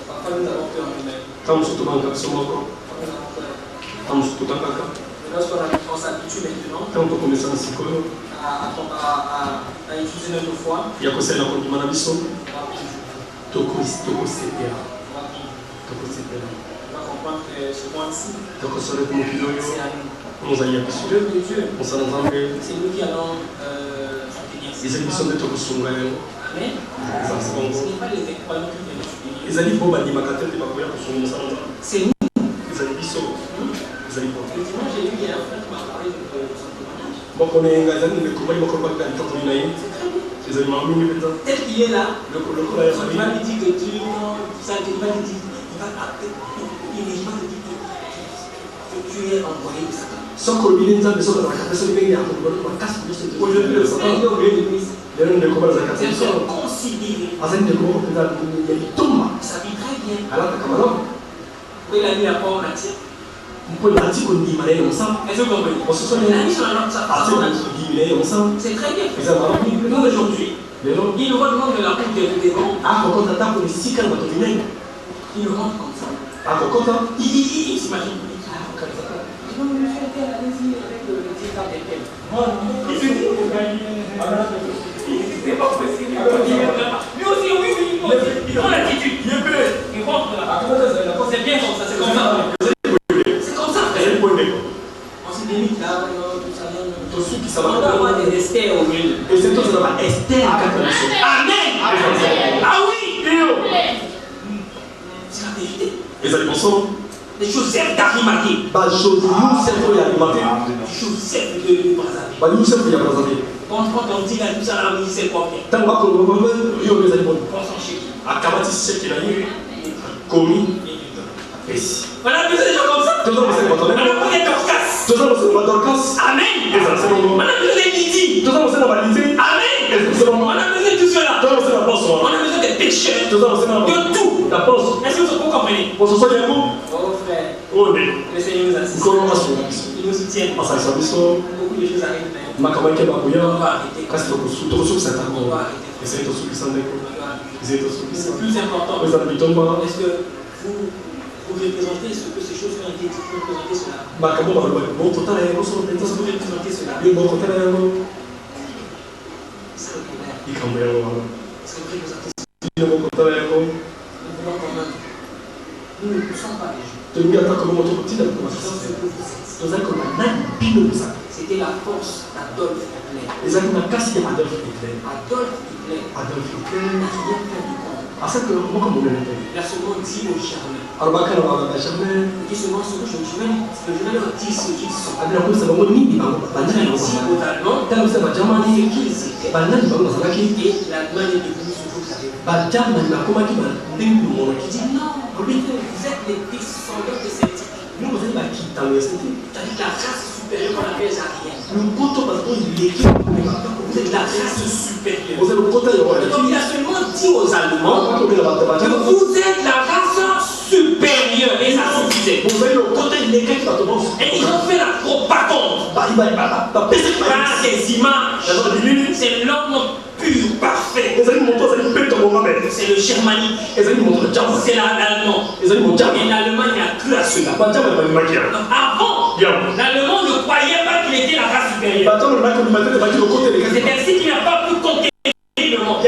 Parfois nous avons peur en nous-mêmes. Lorsqu'on s'habitue maintenant à utiliser notre foi, on va comprendre que ce mois-ci, c'est à nous. L'œuvre de Dieu, c'est nous qui allons soutenir. Amen. Ce n'est pas les incroyants qui viennent soutenir. C'est nous. Le dimanche, j'ai vu qu'il y a un frère qui m'a parlé de son témoignage. Tel qu'il est là, il va lui dire que tu va lui dire, que tu es envoyé de Satan. Aujourd'hui, le Satan est au milieu de l'église. C'est considéré. Il s'habille très bien. Oui, il a mis la porte en attire. Est-ce que vous comprenez? C'est très bien. Nous aujourd'hui, il nous demande de la route de devant. Il nous rentre comme ça. Il s'imagine. Non, mais je vais allez-y avec le tirage des thèmes. Il se dit, c'est pas possible. Lui aussi, oui, il prend l'attitude. Il rentre là. C'est bien comme ça, c'est comme ça. On se limite là, on doit avoir des Esther au milieu. Amen. Ah oui. C'est la vérité. Les Joseph d'Arimathée. Joseph de Brazzaville. Quand on dit la tout ça, on dit c'est quoi? On a besoin de gens comme ça. On a besoin de Dorcas. Amen. On a besoin de Lydie. Amen. On a besoin de tout cela. On a besoin des pécheurs. De tout. Est-ce que vous comprenez? Oh frère. Le Seigneur nous assiste. Il nous soutient. Beaucoup de choses arrivent. On va arrêter. C'est plus important. Est-ce que vous représentez ce que ces choses ont été dites, vous représentez cela. Vous représentez cela. C'est le problème. Est-ce que vous représentez cela? Nous voulons quand même. Nous ne poussons pas les gens. C'était la force d'Adolf Hitler. Adolf Hitler n'a rien fait du compte. Il a seulement dit au Germain. Il dit seulement ce que je vais leur dire ce qu'ils sont. Il dit aux Allemands ce qu'ils étaient. Et l'Allemagne est devenue ce que vous savez. Il dit non, vous êtes les descendants de ces types. Nous, vous avez qui dans l'université. C'est-à-dire la race supérieure qu'on appelle Zarien. Le poteau, parce que l'équipe, vous êtes la race supérieure. Vous êtes le poteau, il a seulement dit aux Allemands que vous êtes la race supérieure. Et ça suffisait. Vous avez le côté négatif. Et ils ont fait la propagande. Par des images. C'est l'homme pur, parfait. C'est le germanique. C'est l'allemand. Et l'allemand, il n'y a que à cela. Avant, l'allemand ne croyait pas qu'il était la race supérieure. C'est ainsi qu'il n'a pas pu conquérir le monde.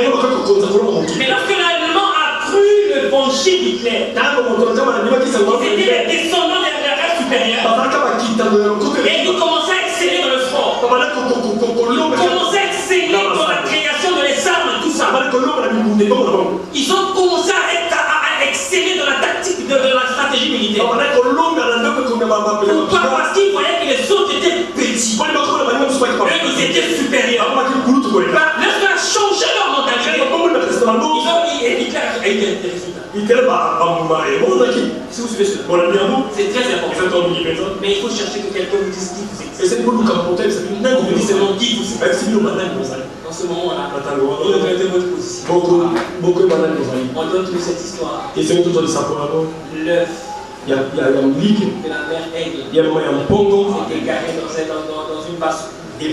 Mais lorsque l'allemand a cru le banshee d'Hitler, c'était les descendants de la race supérieure. Et ils commençaient à exceller dans le sport. Ils commençaient à exceller dans la création de les armes, tout ça. Ils ont commencé à exceller dans la tactique de la stratégie militaire. Pourquoi? Parce qu'ils voyaient que les autres étaient petits. Eux, ils étaient supérieurs. Lorsqu'on a changé leur mentalité, ils ont Hitler a eu des résultats. Si vous suivez cela, c'est très important. Mais il faut chercher que quelqu'un vous dise qui vous êtes. Vous dites seulement qui vous êtes. En ce moment-là, vous regrettez votre position. On donne toute cette histoire. L'œuf de la mère aigle s'est égaré dans une basse. Et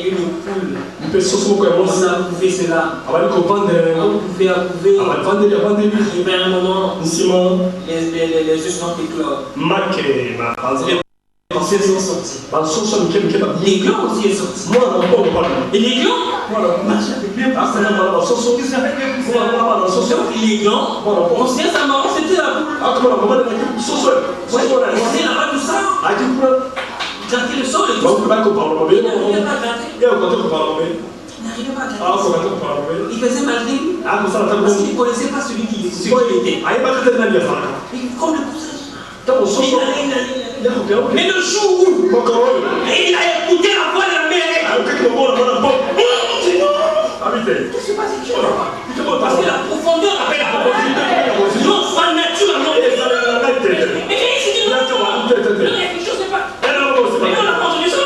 une poule, on a approuvé cela. On pouvait approuver. Il y a un moment, les œufs sont éclore. Les œufs sont sortis. Les glands aussi est sorti. Et les glands les glands, on sait sa maman, c'était la poule. On sait là-bas tout ça. Gratter le sol et tout. Il n'arrivait pas à gratter. Il faisait malgré lui. Parce qu'il ne connaissait pas celui qui était. Comme le cousin. Mais le jour où il a écouté la voix de la mère, qu'est-ce qui se passe ici? Parce que la profondeur appelle la profondeur. Non, soit naturellement. Mais il dit non, quelque chose n'est pas. Mais on a entendu ça.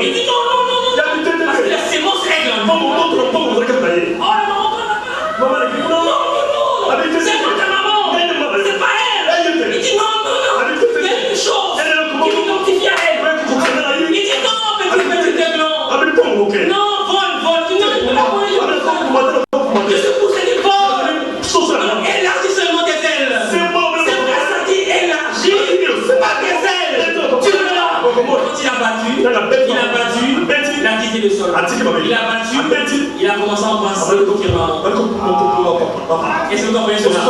Il dit non. Parce que la sémence est grande. Oh, la maman, non. C'est pas ta maman. C'est pas elle. Il dit non. Il y a une chose qui m'identifie à elle. Il dit non, petit aiglon. Non, vol. Tu ne peux pas voler. Je suis poussé du vol. Élargis seulement tes ailes. C'est pas ça qui élargit. Pas tes ailes. Tu le l'as. Quand il a battu, il a quitté le sol. Il a battu, il a commencé à embrasser le firmament. Est-ce que vous comprenez cela?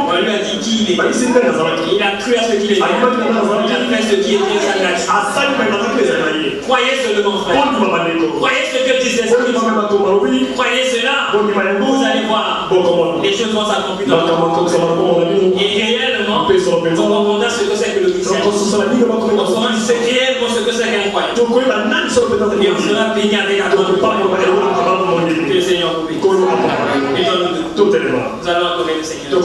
On lui a dit qui il était. Il a cru à ce qu'il était. Il a fait ce qui était sa nature. Croyez seulement, frère. Croyez ce que disait l'Esprit. Croyez cela. Vous allez voir. Les choses vont s'accomplir dans votre vie. Et réellement, on comprendra ce que c'est que le mystère. On saura réellement ce que c'est qu'un croyant. Et on sera béni avec la grande foi. Que le Seigneur vous bénisse. Et dans nous allons adorer le Seigneur.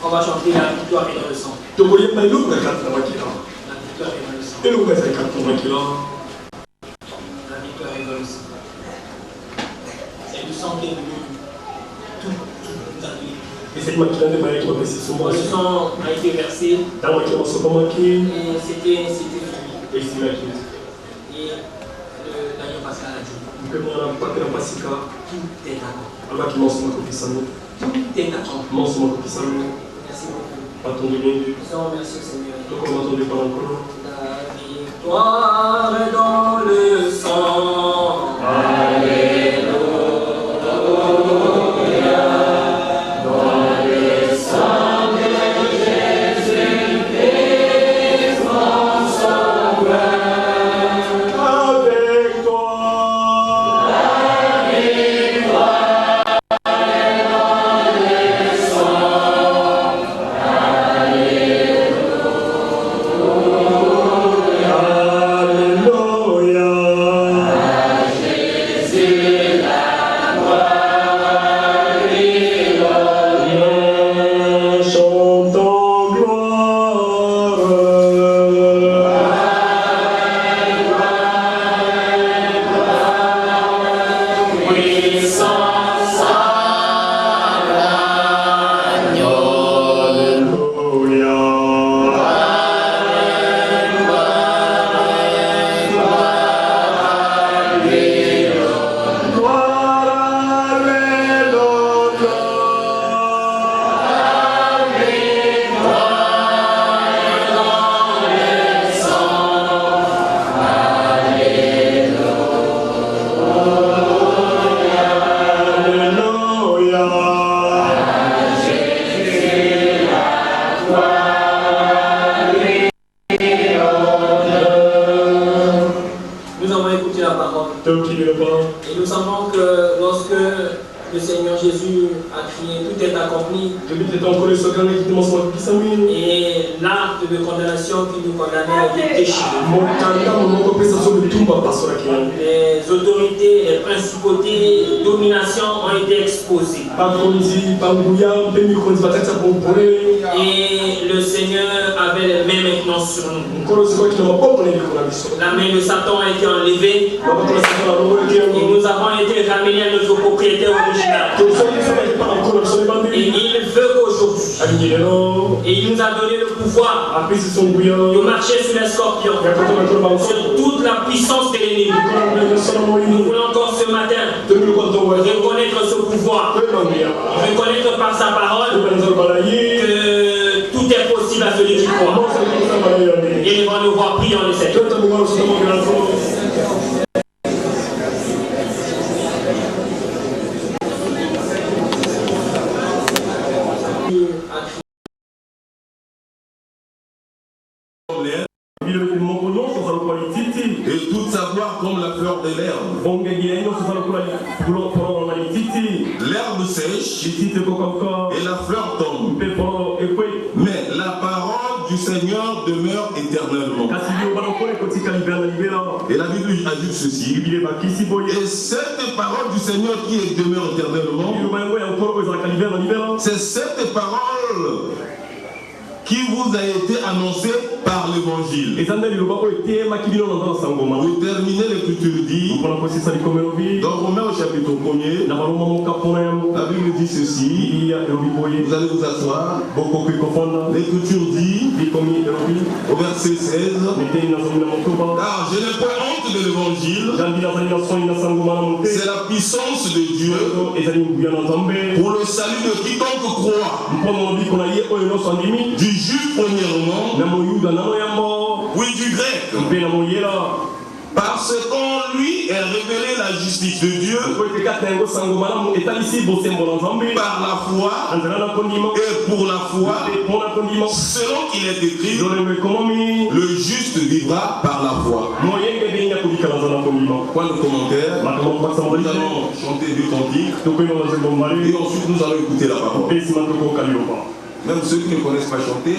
On va chanter la victoire est dans le sang. La victoire est dans le sang. La victoire est dans le sang. C'est le sang qui est venu. Tout annulé. Le sang a été versé. Et c'était fini. Et l'agneau pascal a dit tout est accompli. Tout est accompli. Merci beaucoup. Nous avons remercié le Seigneur. La victoire est dans le sang. Alléluia. Dans le sang de Jésus, défend son cœur. Avec toi. La victoire est dans le sang. Alléluia. nous savons que lorsque le Seigneur Jésus a crié, tout est accompli. Et l'acte de condamnation qui nous condamnait a été déchiré. Les autorités, les principautés, dominations ont été exposées. Et le Seigneur avait les mains maintenant sur nous. La main de Satan a été enlevée. Et nous avons été ramenés à notre propriété originale. Et il veut qu'aujourd'hui, et il nous a donné le pouvoir de marcher sur les scorpions, sur toute la puissance de l'ennemi. Nous voulons encore ce matin reconnaître ce pouvoir, reconnaître par sa parole que tout est possible à celui qui croit. Et nous allons nous voir prier en essai. Et tout savoir comme la fleur de l'herbe. L'herbe sèche et la fleur tombe. Mais la parole du Seigneur demeure éternellement. Et la Bible ajoute ceci. Et cette parole du Seigneur qui demeure éternellement, c'est cette parole qui vous a été annoncé par l'évangile. Pour terminer, l'Écriture dit, dans Romains au chapitre 1er, la Bible dit ceci, vous allez vous asseoir, l'Écriture dit, au verset 16, car je n'ai pas honte de l'évangile, c'est la puissance de Dieu pour le salut de quiconque croit, du juif premièrement, oui, du grec, parce qu'en lui est révélée la justice de Dieu par la foi et pour la foi, selon qu'il est écrit, le juste vivra par la foi. Point de commentaire, nous allons chanter du cantique et ensuite nous allons écouter la parole. Même ceux qui ne connaissent pas chanter,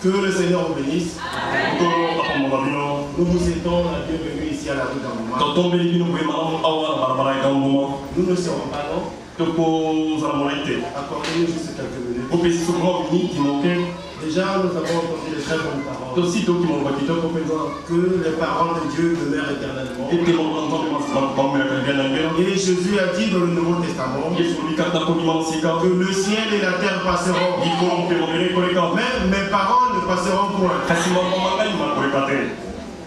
Que le Seigneur vous bénisse. Nous vous souhaitons la bienvenue ici à la rue d'Angouma. Nous ne serons pas longs. Accordez-nous juste quelques minutes. Déjà, nous avons entendu les très bonnes paroles. Que les paroles de Dieu demeurent éternellement. Et Jésus a dit dans le Nouveau Testament que le ciel et la terre passeront. Mais mes paroles ne passeront point.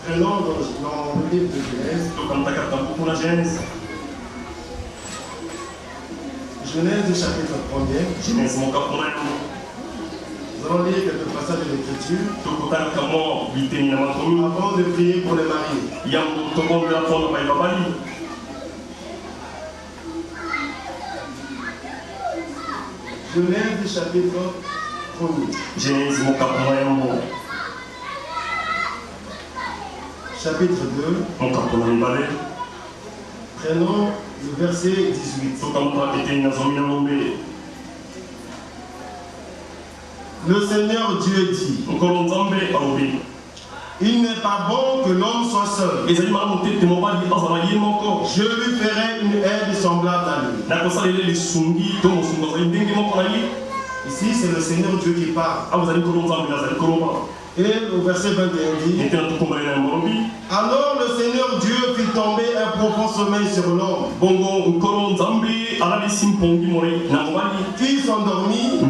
Prenons dans le livre de Genèse. Genèse chapitre 1er. Nous allons lire quelques passages de l'Écriture avant de prier pour les mariés. Genèse chapitre 1er. Chapitre 2. Prenons le verset 18. Le Seigneur Dieu dit: il n'est pas bon que l'homme soit seul. Je lui ferai une aide semblable à lui. Ici, c'est le Seigneur Dieu qui parle. Et au verset 21 dit, alors le Seigneur Dieu fit tomber un profond sommeil sur l'homme, qui s'endormit.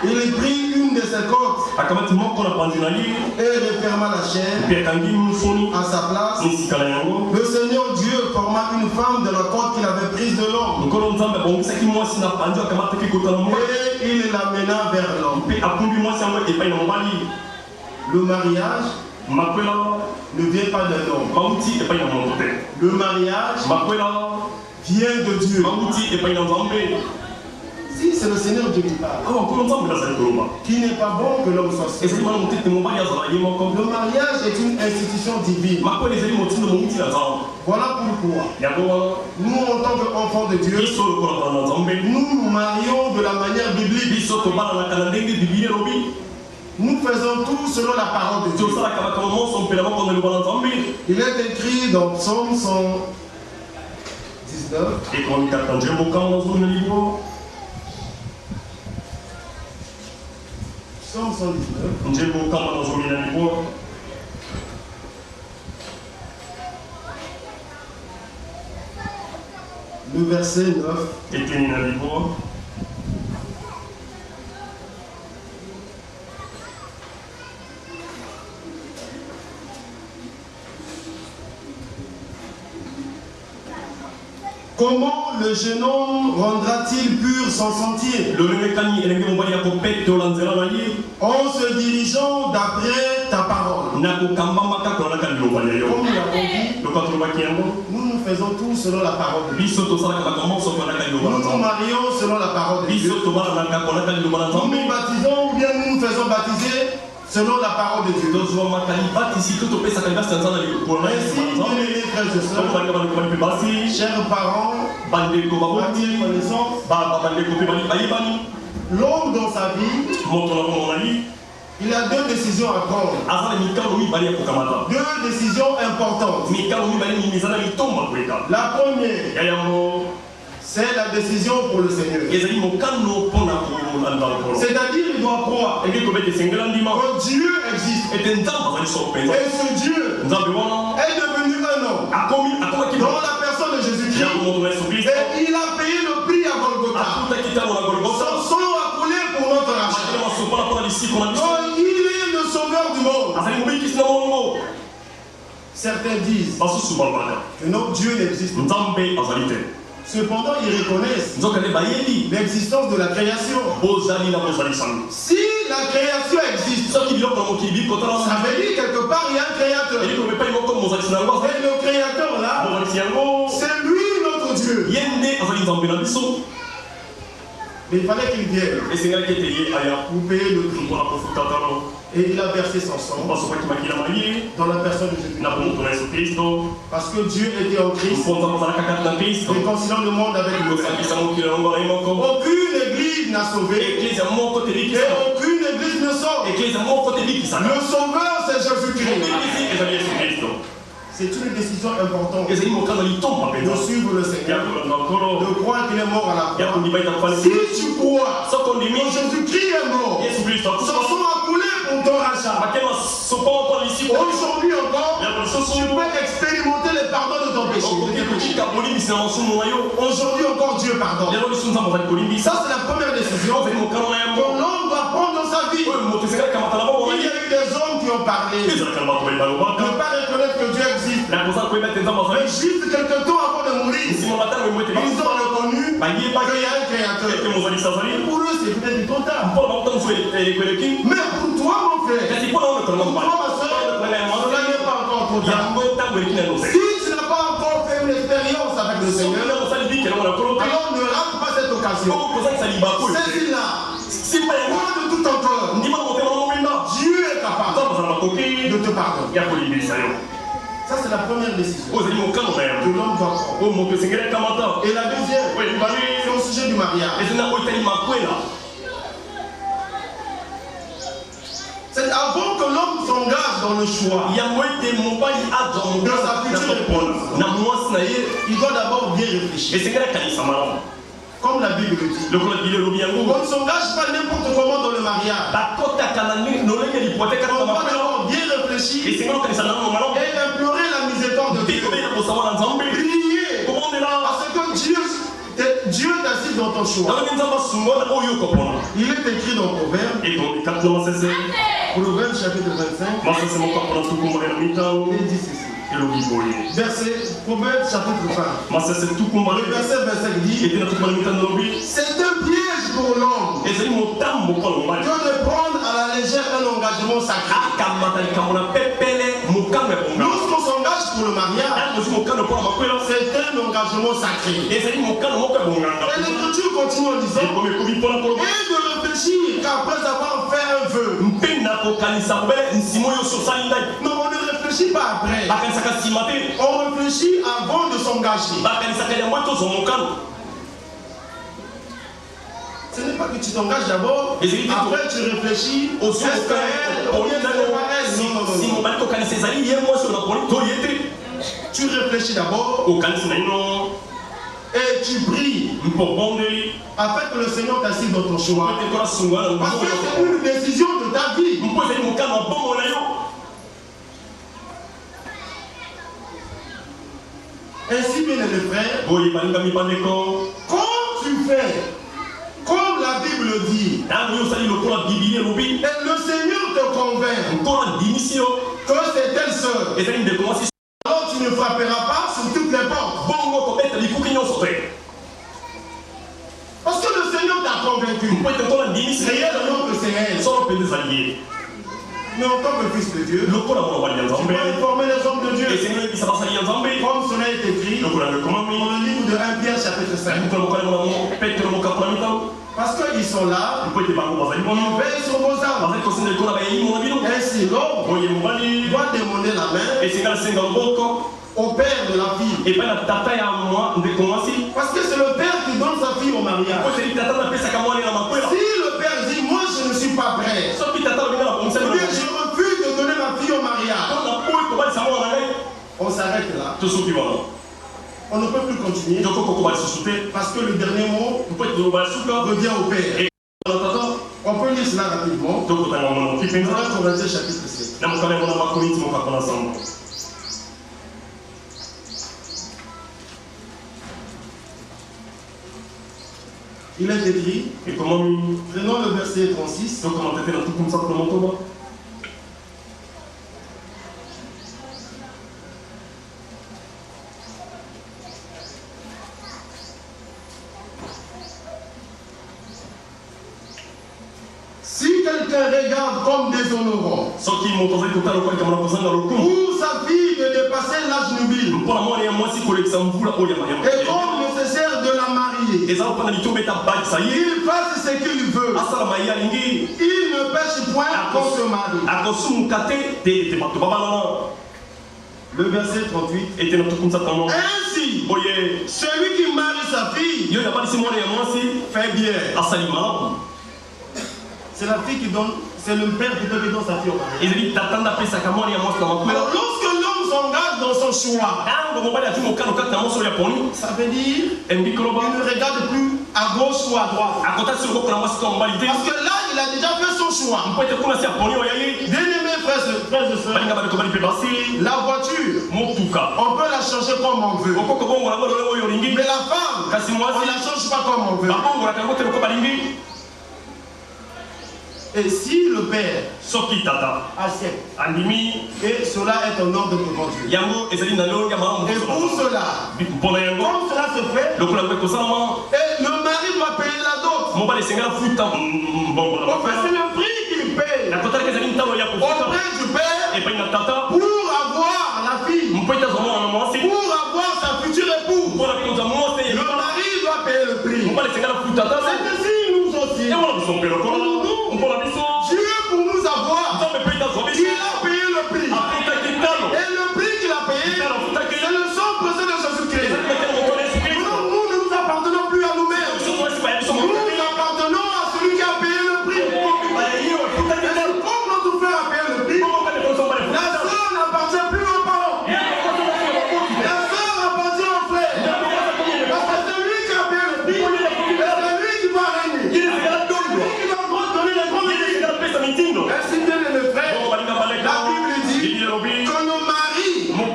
Il prit une de ses côtes et referma la chair à sa place. Le Seigneur Dieu forma une femme de la côte qu'il avait prise de l'homme et il l'amena vers l'homme. Le mariage ne vient pas d'un homme. Le mariage vient de Dieu. Si c'est le Seigneur Dieu qui parle, qui n'est pas bon que l'homme soit seul. Le mariage est une institution divine. Voilà pourquoi nous, en tant qu'enfants de Dieu, nous nous marions de la manière biblique. Nous faisons tout selon la parole de Dieu. Il est écrit dans Psaume 119. Psaume 119. Le verset 9. Comment le jeune homme rendra-t-il pur son sentier? En se dirigeant d'après ta parole. Comme nous l'avons dit, nous faisons tout selon la parole de Dieu. Nous nous marions selon la parole de Dieu. Nous nous baptisons ou bien nous nous faisons baptiser selon la parole de Dieu. Ainsi, chers parents, l'homme dans sa vie, il a deux décisions à prendre. Deux décisions importantes. La première, c'est la décision pour le Seigneur. C'est-à-dire qu'il doit croire que Dieu existe. Et ce Dieu est devenu un homme dans la personne de Jésus-Christ. Et il a payé le prix à Golgotha. Son sang a coulé pour notre rachat. Donc il est le sauveur du monde. Certains disent que notre Dieu n'existe pas. Cependant, ils reconnaissent l'existence de la création. Si la création existe, ça veut dire quelque part il y a un créateur. Et le créateur là, c'est lui notre Dieu. Mais il fallait qu'il vienne pour payer le prix. Et il a versé son sang dans la personne de Jésus-Christ. Parce que Dieu était en Christ, réconciliant le monde avec lui. Aucune église n'a sauvé et aucune église ne sauve. Le sauveur, c'est Jésus-Christ. C'est une décision importante de suivre le Seigneur, de croire qu'il est mort à la croix. Si tu crois que Jésus-Christ est mort, son sang a coulé pour ton rachat. Aujourd'hui encore, tu peux expérimenter le pardon de ton péché. Aujourd'hui encore, Dieu pardonne. Ça, c'est la première décision que l'homme doit prendre dans sa vie. Il y a eu des hommes qui ont parlé, ne pas reconnaître que Dieu existe. Mais juste quelques temps avant de mourir, ils ont reconnu qu'il y a un créateur. Pour eux, c'est peut-être trop tard. Mais pour toi, mon frère, pour toi, ma soeur, cela n'est pas encore trop tard. Si tu n'as pas encore fait une expérience avec le Seigneur, alors ne rate pas cette occasion. Saisis-la. Crois de tout ton cœur. Dieu est capable de te pardonner. Ça, c'est la première décision que l'homme doit prendre. Et la deuxième, c'est au sujet du mariage. C'est avant que l'homme s'engage dans le choix de sa future épouse, il doit d'abord bien réfléchir. Comme la Bible le dit. On ne s'engage pas n'importe comment dans le mariage. On doit d'abord bien réfléchir et implorer la miséricorde de Dieu. Prier. Parce que Dieu t'assiste dans ton choix. Il est écrit dans Proverbe. Proverbe chapitre 25. Il dit ceci. Verset, Proverbe chapitre 20. Le verset 25 dit: c'est un piège pour l'homme que de prendre à la légère un engagement sacré. Lorsqu'on s'engage pour le mariage, c'est un engagement sacré. Et l'Écriture continue en disant: et de réfléchir qu'après avoir fait un vœu. Non, on ne réfléchit pas après. On réfléchit avant de s'engager. Ce n'est pas que tu t'engages d'abord, après tu réfléchis au est-ce qu'elle, au lieu de faire elle. Tu réfléchis d'abord et tu pries afin que le Seigneur t'assiste dans ton choix. Parce que c'est une décision de ta vie. Ainsi, bien les frères, quand tu fais comme la Bible dit, et le Seigneur te convainc que c'est telle sœur, alors tu ne frapperas pas sur toutes les portes. Parce que le Seigneur t'a convaincu réellement que c'est elle. Mais en tant que fils de Dieu, tu dois informer les hommes de Dieu. Comme cela est écrit dans le livre de 1 Pierre chapitre 5. Parce qu'ils sont là, on veille sur vos âmes. Ainsi, l'homme doit demander la main au père de la fille. Parce que c'est le père qui donne sa fille au mariage. Si le père dit: moi je ne suis pas prêt, je refuse de donner ma fille au mariage, on s'arrête là. On ne peut plus continuer parce que le dernier mot revient au père. On peut lire cela rapidement. Dans Corinthiens chapitre 7. Il est écrit, prenons le verset 36. Si quelqu'un regarde comme déshonorant ou sa fille de dépasser l'âge nubile et comme nécessaire de la marier, il fasse ce qu'il veut, il ne pêche point contre ce mari. Le verset 38. Ainsi, celui qui marie sa fille fait bien. C'est la fille qui donne, c'est le père qui donne sa fille au mariage. Alors lorsque l'homme s'engage dans son choix, ça veut dire qu'il ne regarde plus à gauche ou à droite. Parce que là, il a déjà fait son choix. Bien-aimés frères et sœurs, la voiture, on peut la changer comme on veut. Mais la femme, on ne la change pas comme on veut. Et si le père accepte, et cela est un ordre devant Dieu. Et pour cela, comme cela se fait, et le mari doit payer la dot. C'est le prix qu'il paye auprès du père pour avoir la fille, pour avoir sa future épouse. Le mari doit payer le prix. C'est ainsi nous aussi. Dieu pour nous avoir, il a payé le prix. Et le prix qu'il a payé, c'est le sang précieux de Jésus-Christ. Nous ne nous appartenons plus à nous-mêmes. Nous appartenons à celui qui a payé le prix. Et comme notre frère a payé le prix, la sœur n'appartient plus aux parents. La sœur appartient au frère. Parce que c'est lui qui a payé le prix.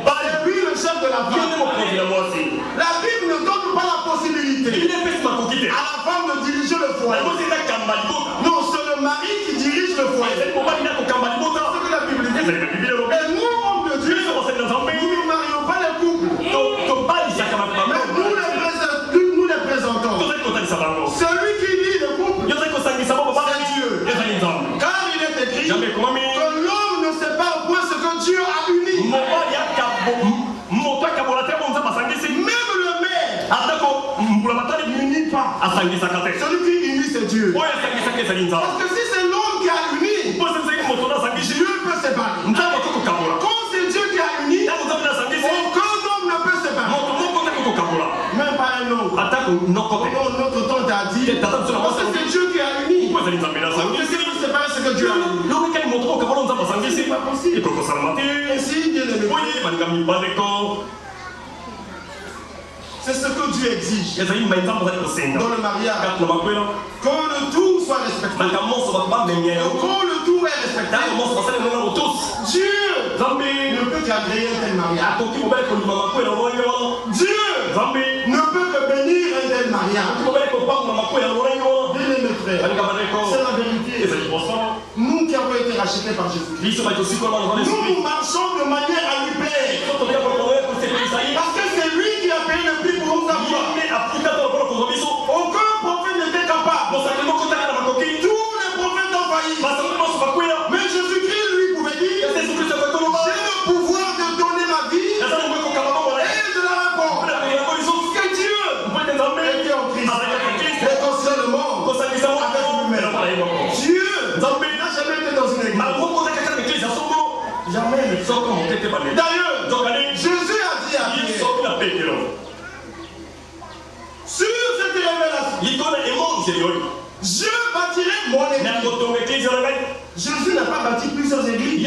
C'est lui le chef de la femme. La Bible ne donne pas la possibilité à la femme de diriger le foyer. Non, c'est le mari qui dirige le foyer. C'est ce que la Bible dit. Et nous, hommes de Dieu, nous ne marions pas les couples. Mais nous les présentons. Celui qui lie le couple, c'est Dieu. Car il est écrit que l'homme ne sait pas au point ce que Dieu a uni. Même le maire n'unit pas. Celui qui unit, c'est Dieu. Parce que si c'est l'homme qui a uni, Dieu peut séparer. Quand c'est Dieu qui a uni, aucun homme ne peut séparer. Même pas un homme. Notre tante a dit, parce que c'est Dieu qui a uni. Qu'est-ce qui peut séparer ce que Dieu a uni? C'est pas possible. Ainsi, bien aimé, c'est ce que Dieu exige dans le mariage. Que le tout soit respecté. Que le tout est respectable. Dieu ne peut qu'agréer un tel mariage. Dieu ne peut que bénir un tel mariage. Bien aimé frère, c'est la vérité. Nous qui avons été rachetés par Jésus-Christ, nous marchons de manière à lui plaire. Parce que c'est lui qui a payé le prix pour nous avoir. Aucun prophète n'était capable. Tous les prophètes ont failli. Mais Jésus-Christ lui pouvait dire, j'ai le pouvoir de donner ma vie et de la répondre. Que Dieu était en Christ. Réconcilier le monde avec lui-même. Dieu n'a jamais été dans une église. Jamais. D'ailleurs, Jésus a dit à Pierre, sur cette révélation, je bâtirai mon église. Jésus n'a pas bâti plusieurs églises.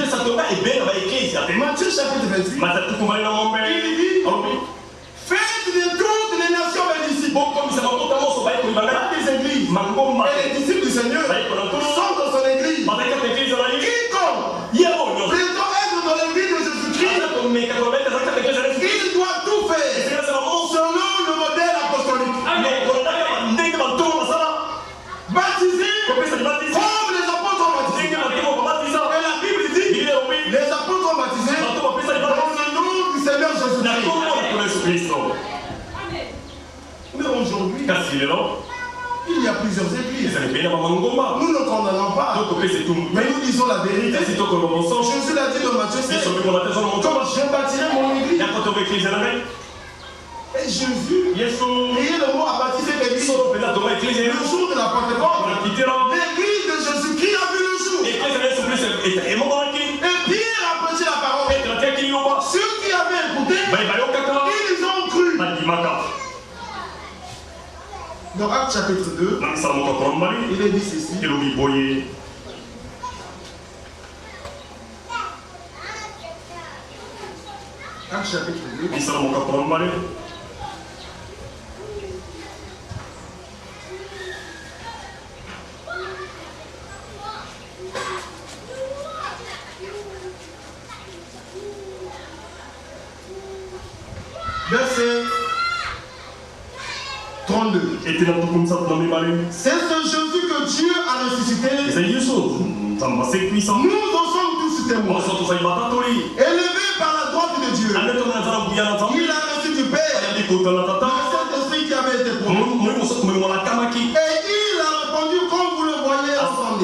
Matthieu chapitre 28, il dit, faites de toutes les nations mes disciples. Pas des églises. Et les disciples du Seigneur sont dans son église. Quiconque prétend être dans l'église de Jésus-Christ, il doit tout faire selon le modèle apostolique. Baptisé comme les apôtres ont baptisé. Et la Bible dit, les apôtres ont baptisé dans le nom du Seigneur Jésus-Christ. Mais aujourd'hui, il y a plusieurs églises. Nous ne condamnons pas. Mais nous disons la vérité. Jésus l'a dit dans Matthieu 7. Quand je bâtirai mon église. Et Jésus, ayez le mot à baptiser l'église. Le jour de la Pentecôte, l'église de Jésus-Christ a vu le jour. Et Pierre a prêché la parole. Ceux qui avaient écouté, ils ont cru. Dans Actes chapitre 2, il est dit ceci. Actes chapitre 2. Verset 32. C'est ce Jésus que Dieu a ressuscité. Nous en sommes tous témoins. Élevé par la droite de Dieu, il a reçu du Père le Saint-Esprit qui avait été promis. Et il a répondu comme vous le voyez ensemble.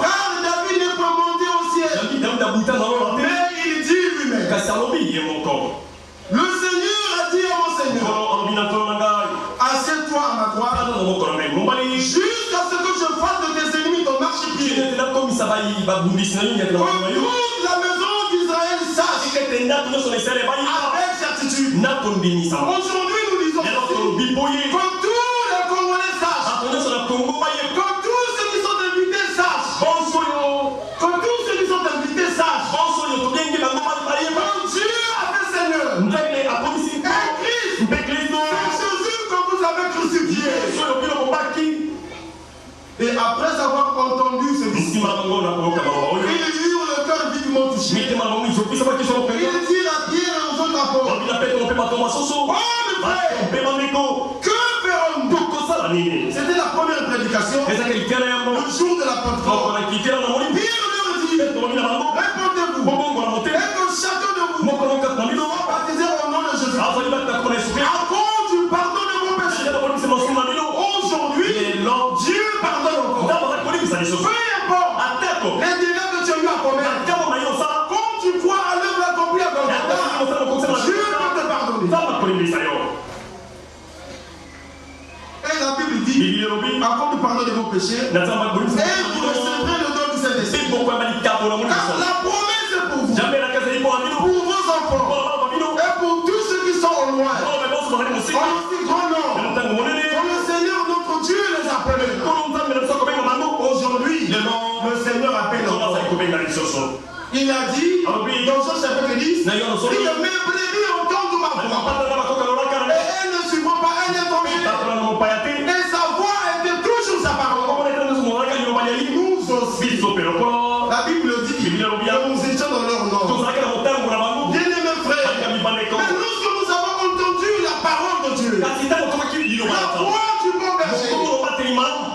Car David n'est pas monté au ciel, mais il dit lui-même, le Seigneur a dit à mon Seigneur, assieds-toi à ma droite, jusqu'à ce que je fasse de tes ennemis ton marchepied. Que toute la maison d'Israël sache avec certitude. Aujourd'hui nous disons que tous les Congolais sachent, que tous ceux qui sont invités sachent, que tous ceux qui sont invités sachent, que Dieu a fait Seigneur. Et après avoir entendu ce discours, il eut le cœur vivement touché. Il rapport. Oh mes frères, que ferons-nous? C'était la première prédication le jour de la Pentecôte. Pierre leur dit, répondez-vous, et que chacun de vous soit baptisé au nom de Jésus à cause du pardon de vos péchés. Aujourd'hui, Dieu pardonne encore. Peu importe les délais que tu as eu à commettre, quand tu crois à l'œuvre accomplie à Golgotha, Dieu peut te pardonner. Et la Bible dit, à cause du pardon de vos péchés, et vous recevrez le don du Saint-Esprit. Car la promesse est pour vous, pour vos enfants, et pour tous ceux qui sont au loin, en aussi grand nombre, dont le Seigneur notre Dieu les appelle. Aujourd'hui, le Seigneur appelle encore. Il a dit, dans Jean chapitre 10, il dit, mes brebis entendent ma voix, et elles ne suivront pas, elles ne tombent pas. Et sa voix était toujours sa parole. Nous aussi, la Bible dit que nous étions dans leur nom. Bien-aimés frères, mais lorsque nous avons entendu la parole de Dieu, la voix du bon berger,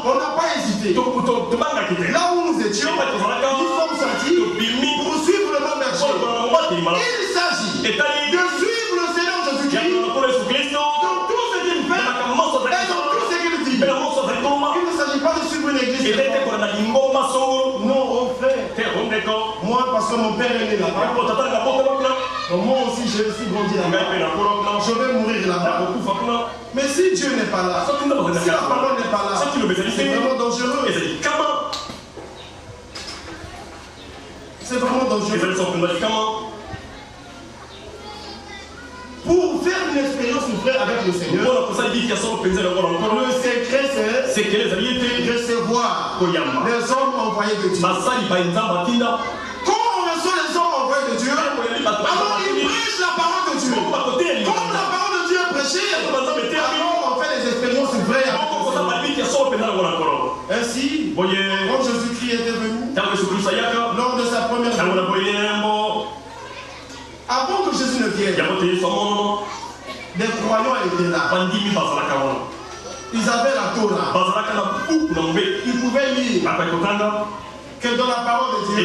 on n'a pas hésité. Là où nous étions, nous sommes sortis pour suivre le bon berger. Il s'agit de suivre le Seigneur Jésus-Christ dans tout ce qu'il fait et dans tout ce qu'il dit. Il ne s'agit pas de suivre une église. Non, oh frère. Moi, parce que mon père est né là-bas. Moi aussi, j'ai aussi grandi là-bas. Je vais mourir là-bas. Mais si Dieu n'est pas là, si la parole n'est pas là, c'est vraiment dangereux. C'est vraiment dangereux. Pour faire une expérience frère avec le Seigneur, le secret c'est recevoir les hommes envoyés de Dieu. Quand on reçoit les hommes envoyés de Dieu, alors ils prêchent la parole de Dieu. Comme la parole de Dieu est prêchée, alors on fait des expériences vraies avec le Seigneur. Ainsi, quand Jésus-Christ était venu, lors de sa première venue, avant que Jésus ne vienne, des croyants étaient là. Ils avaient la Torah. Ils pouvaient lire que dans la parole de Dieu,